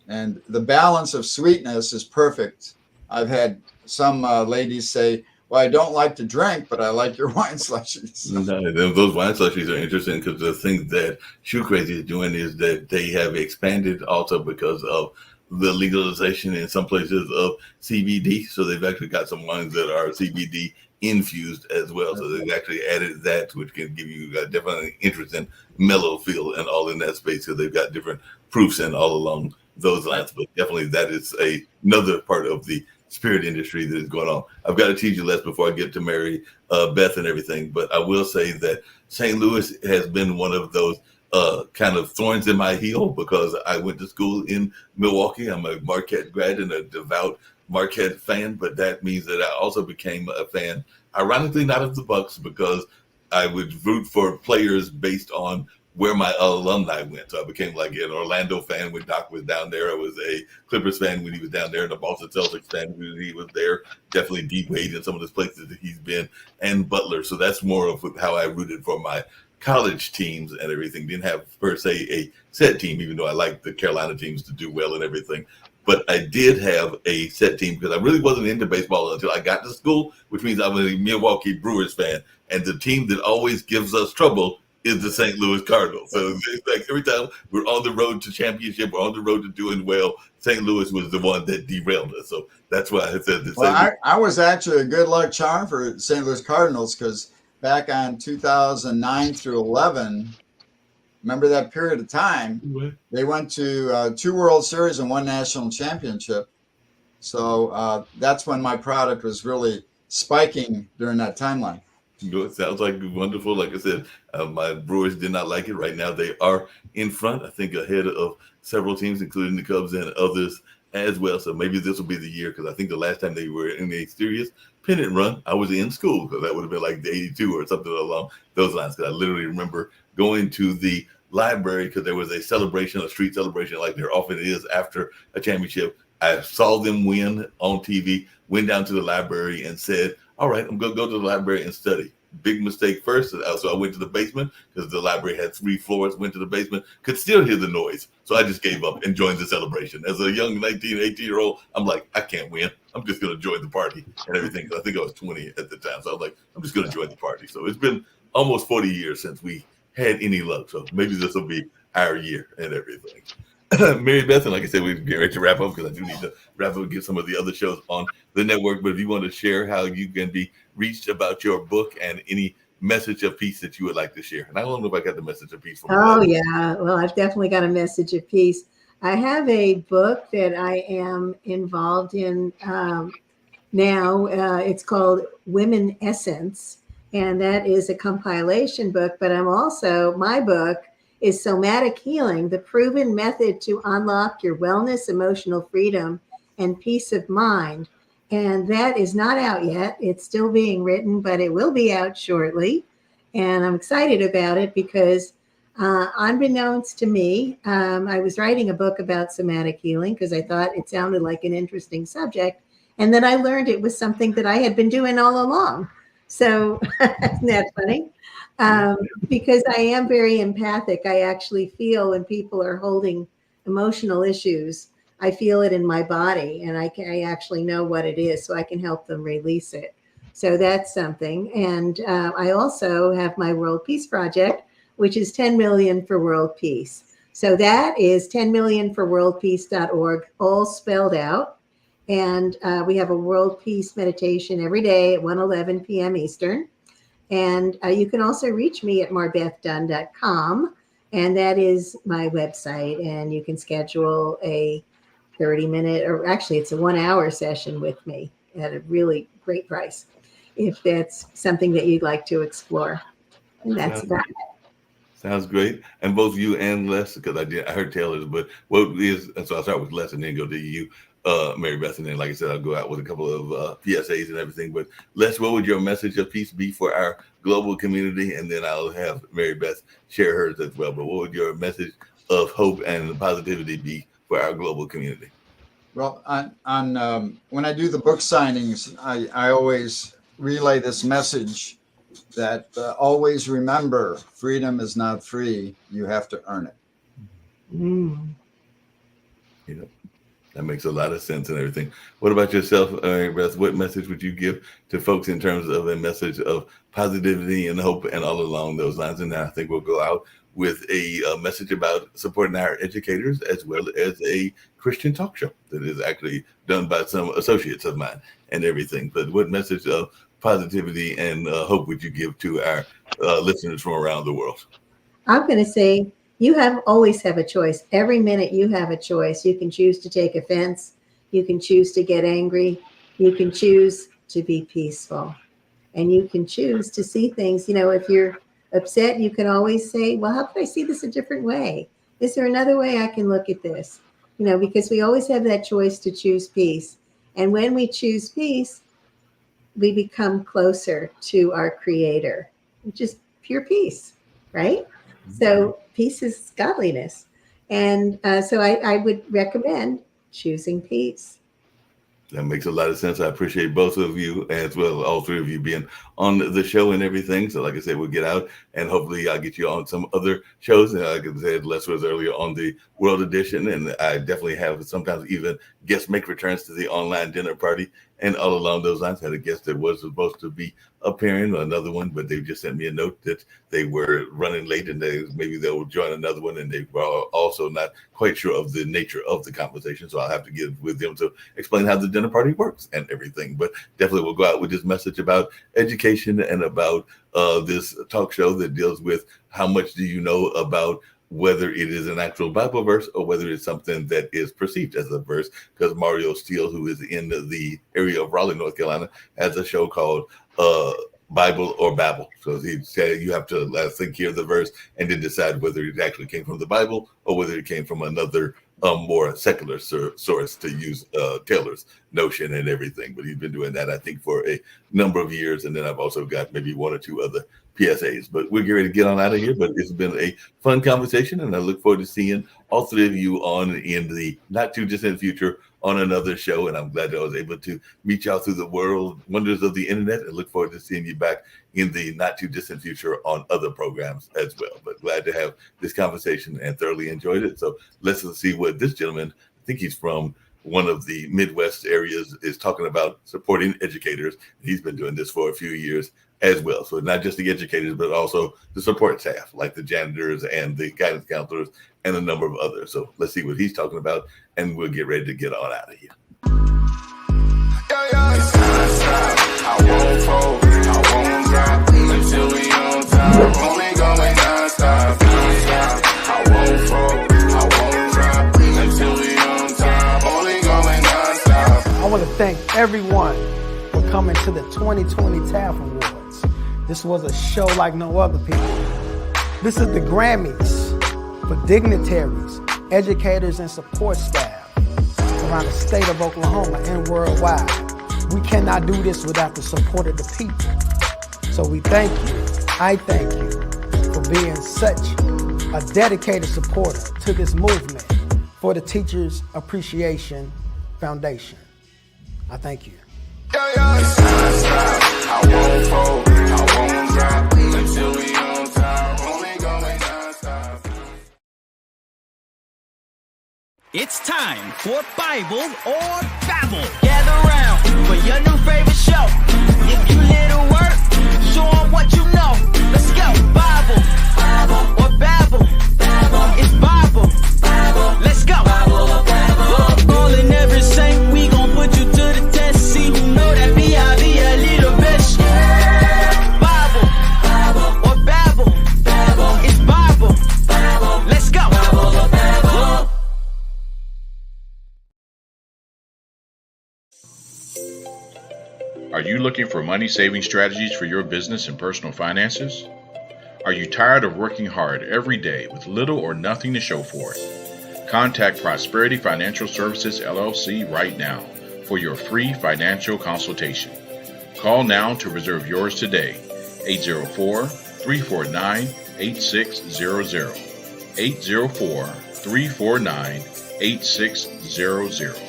the balance of sweetness is perfect. I've had some ladies say, well, I don't like to drink, but I like your wine slushies. No, those wine slushies are interesting because the thing that Shoe Crazy is doing is that they have expanded also because of the legalization in some places of CBD. So they've actually got some wines that are CBD infused as well. So they've actually added that, which can give you definitely interesting mellow feel and all in that space. So they've got different proofs and all along those lines. But definitely that is another part of the spirit industry that is going on. I've got to tease you less before I get to Mary Beth and everything, but I will say that St. Louis has been one of those kind of thorns in my heel because I went to school in Milwaukee. I'm a Marquette grad and a devout Marquette fan, but that means that I also became a fan, ironically not of the Bucks, because I would root for players based on where my alumni went. So I became like an Orlando fan when Doc was down there. I was a Clippers fan when he was down there, and a Boston Celtics fan when he was there. Definitely D Wade in some of the places that he's been, and Butler. So that's more of how I rooted for my college teams and everything. Didn't have per se a set team, even though I liked the Carolina teams to do well and everything. But I did have a set team because I really wasn't into baseball until I got to school, which means I'm a Milwaukee Brewers fan. And the team that always gives us trouble is the St. Louis Cardinals. So it's like every time we're on the road to championship or on the road to doing well, St. Louis was the one that derailed us. So that's why I said this. Well, I was actually a good luck charm for St. Louis Cardinals because back on 2009 through 11, remember that period of time, they went to 2 World Series and 1 national championship. So that's when my product was really spiking during that timeline. It sounds like wonderful. Like I said, my Brewers did not like it. Right now, they are in front, I think, ahead of several teams, including the Cubs and others as well. So maybe this will be the year because I think the last time they were in a serious pennant run, I was in school because that would have been like the 82 or something along those lines. Because I literally remember going to the library because there was a celebration, a street celebration like there often is after a championship. I saw them win on TV, went down to the library and said, all right, I'm going to go to the library and study. Big mistake first. So I went to the basement because the library had 3 floors, went to the basement, could still hear the noise. So I just gave up and joined the celebration. As a young 19, 18-year-old, I'm like, I can't win. I'm just going to join the party and everything. I think I was 20 at the time. So I was like, I'm just going to join the party. So it's been almost 40 years since we had any luck. So maybe this will be our year and everything. Mary Beth, and like I said, we're getting ready to wrap up because I do need to wrap up and get some of the other shows on the network. But if you want to share how you can be reached about your book and any message of peace that you would like to share. And I don't know if I got the message of peace from you. Yeah. Well, I've definitely got a message of peace. I have a book that I am involved in now. It's called Women Essence. And that is a compilation book. But my book is Somatic Healing, the proven method to unlock your wellness, emotional freedom, and peace of mind. And that is not out yet. It's still being written, but it will be out shortly. And I'm excited about it because unbeknownst to me, I was writing a book about somatic healing because I thought it sounded like an interesting subject. And then I learned it was something that I had been doing all along. So isn't that funny? Because I am very empathic. I actually feel when people are holding emotional issues, I feel it in my body, and I actually know what it is, so I can help them release it. So that's something. And I also have my World Peace Project, which is 10 million for world peace. So that is 10millionforworldpeace.org, all spelled out. And we have a world peace meditation every day at 1:11 p.m. Eastern. And you can also reach me at marbethdunn.com. And that is my website. And you can schedule a 30-minute, or actually it's a 1-hour session with me at a really great price, if that's something that you'd like to explore. And that's about it. Sounds great. And both you and Les, because I heard Taylor's, but what is, and so I'll start with Les and then go to you, Mary Beth, and then, like I said, I'll go out with a couple of PSAs and everything. But Les, what would your message of peace be for our global community? And then I'll have Mary Beth share hers as well. But what would your message of hope and positivity be for our global community? Well, when I do the book signings, I always relay this message that always remember, freedom is not free. You have to earn it. Mm. You know, that makes a lot of sense and everything. What about yourself, Beth? What message would you give to folks in terms of a message of positivity and hope and all along those lines? And now I think we'll go out with a message about supporting our educators, as well as a Christian talk show that is actually done by some associates of mine and everything. But what message of positivity and hope would you give to our listeners from around the world? I'm going to say you always have a choice. Every minute you have a choice. You can choose to take offense. You can choose to get angry. You can choose to be peaceful. And you can choose to see things. If you're upset, you can always say, well, how can I see this a different way? Is there another way I can look at this? Because we always have that choice to choose peace. And when we choose peace, we become closer to our Creator, which is pure peace, right? So peace is godliness. And so I would recommend choosing peace. That makes a lot of sense. I appreciate both of you, as well as all three of you being on the show and everything. So like I said, we'll get out and hopefully I'll get you on some other shows. And like I said, Les was earlier on the World Edition, and I definitely have sometimes even guests make returns to the online dinner party. And all along those lines, I had a guest that was supposed to be appearing, another one, but they just sent me a note that they were running late and maybe they'll join another one, and they were also not quite sure of the nature of the conversation. So I'll have to get with them to explain how the dinner party works and everything. But definitely we'll go out with this message about education and about this talk show that deals with how much do you know about whether it is an actual Bible verse or whether it's something that is perceived as a verse, because Mario Steele, who is in the area of Raleigh, North Carolina, has a show called Bible or Babble. So he said you have to think, hear the verse, and then decide whether it actually came from the Bible or whether it came from another more secular source, to use Taylor's notion and everything. But he's been doing that, I think, for a number of years. And then I've also got maybe one or two other PSAs. But we're getting ready to get on out of here. But it's been a fun conversation, and I look forward to seeing all three of you on in the not too distant future on another show. And I'm glad that I was able to meet y'all through the world wonders of the internet, and look forward to seeing you back in the not too distant future on other programs as well. But glad to have this conversation and thoroughly enjoyed it. So let's see what this gentleman, I think he's from one of the Midwest areas, is talking about supporting educators. He's been doing this for a few years as well. So not just the educators, but also the support staff, like the janitors and the guidance counselors and a number of others. So let's see what he's talking about, and we'll get ready to get on out of here. I won't fold, I won't drop until we on top. Only going non-stop, non-stop. I won't fold, I won't drop until we on top. Only going non-stop. I want to thank everyone for coming to the 2020 TAF Awards. This was a show like no other, people. This is the Grammys for dignitaries, educators, and support staff around the state of Oklahoma and worldwide. We cannot do this without the support of the people. So we thank you, I thank you, for being such a dedicated supporter to this movement for the Teachers Appreciation Foundation. I thank you. I won't fold, I won't drop until we on top. It's time for Bible or Babble. Gather round for your new favorite show. If you little work, show 'em what you know. Let's go. Bible or Babble. It's Bible. Let's go. Calling every saint, we gon' put you to the test. See who know that B.I.B. a little bitch. Bible or Babble. It's Bible. Let's go. Are you looking for money-saving strategies for your business and personal finances? Are you tired of working hard every day with little or nothing to show for it? Contact Prosperity Financial Services, LLC right now for your free financial consultation. Call now to reserve yours today, 804-349-8600, 804-349-8600.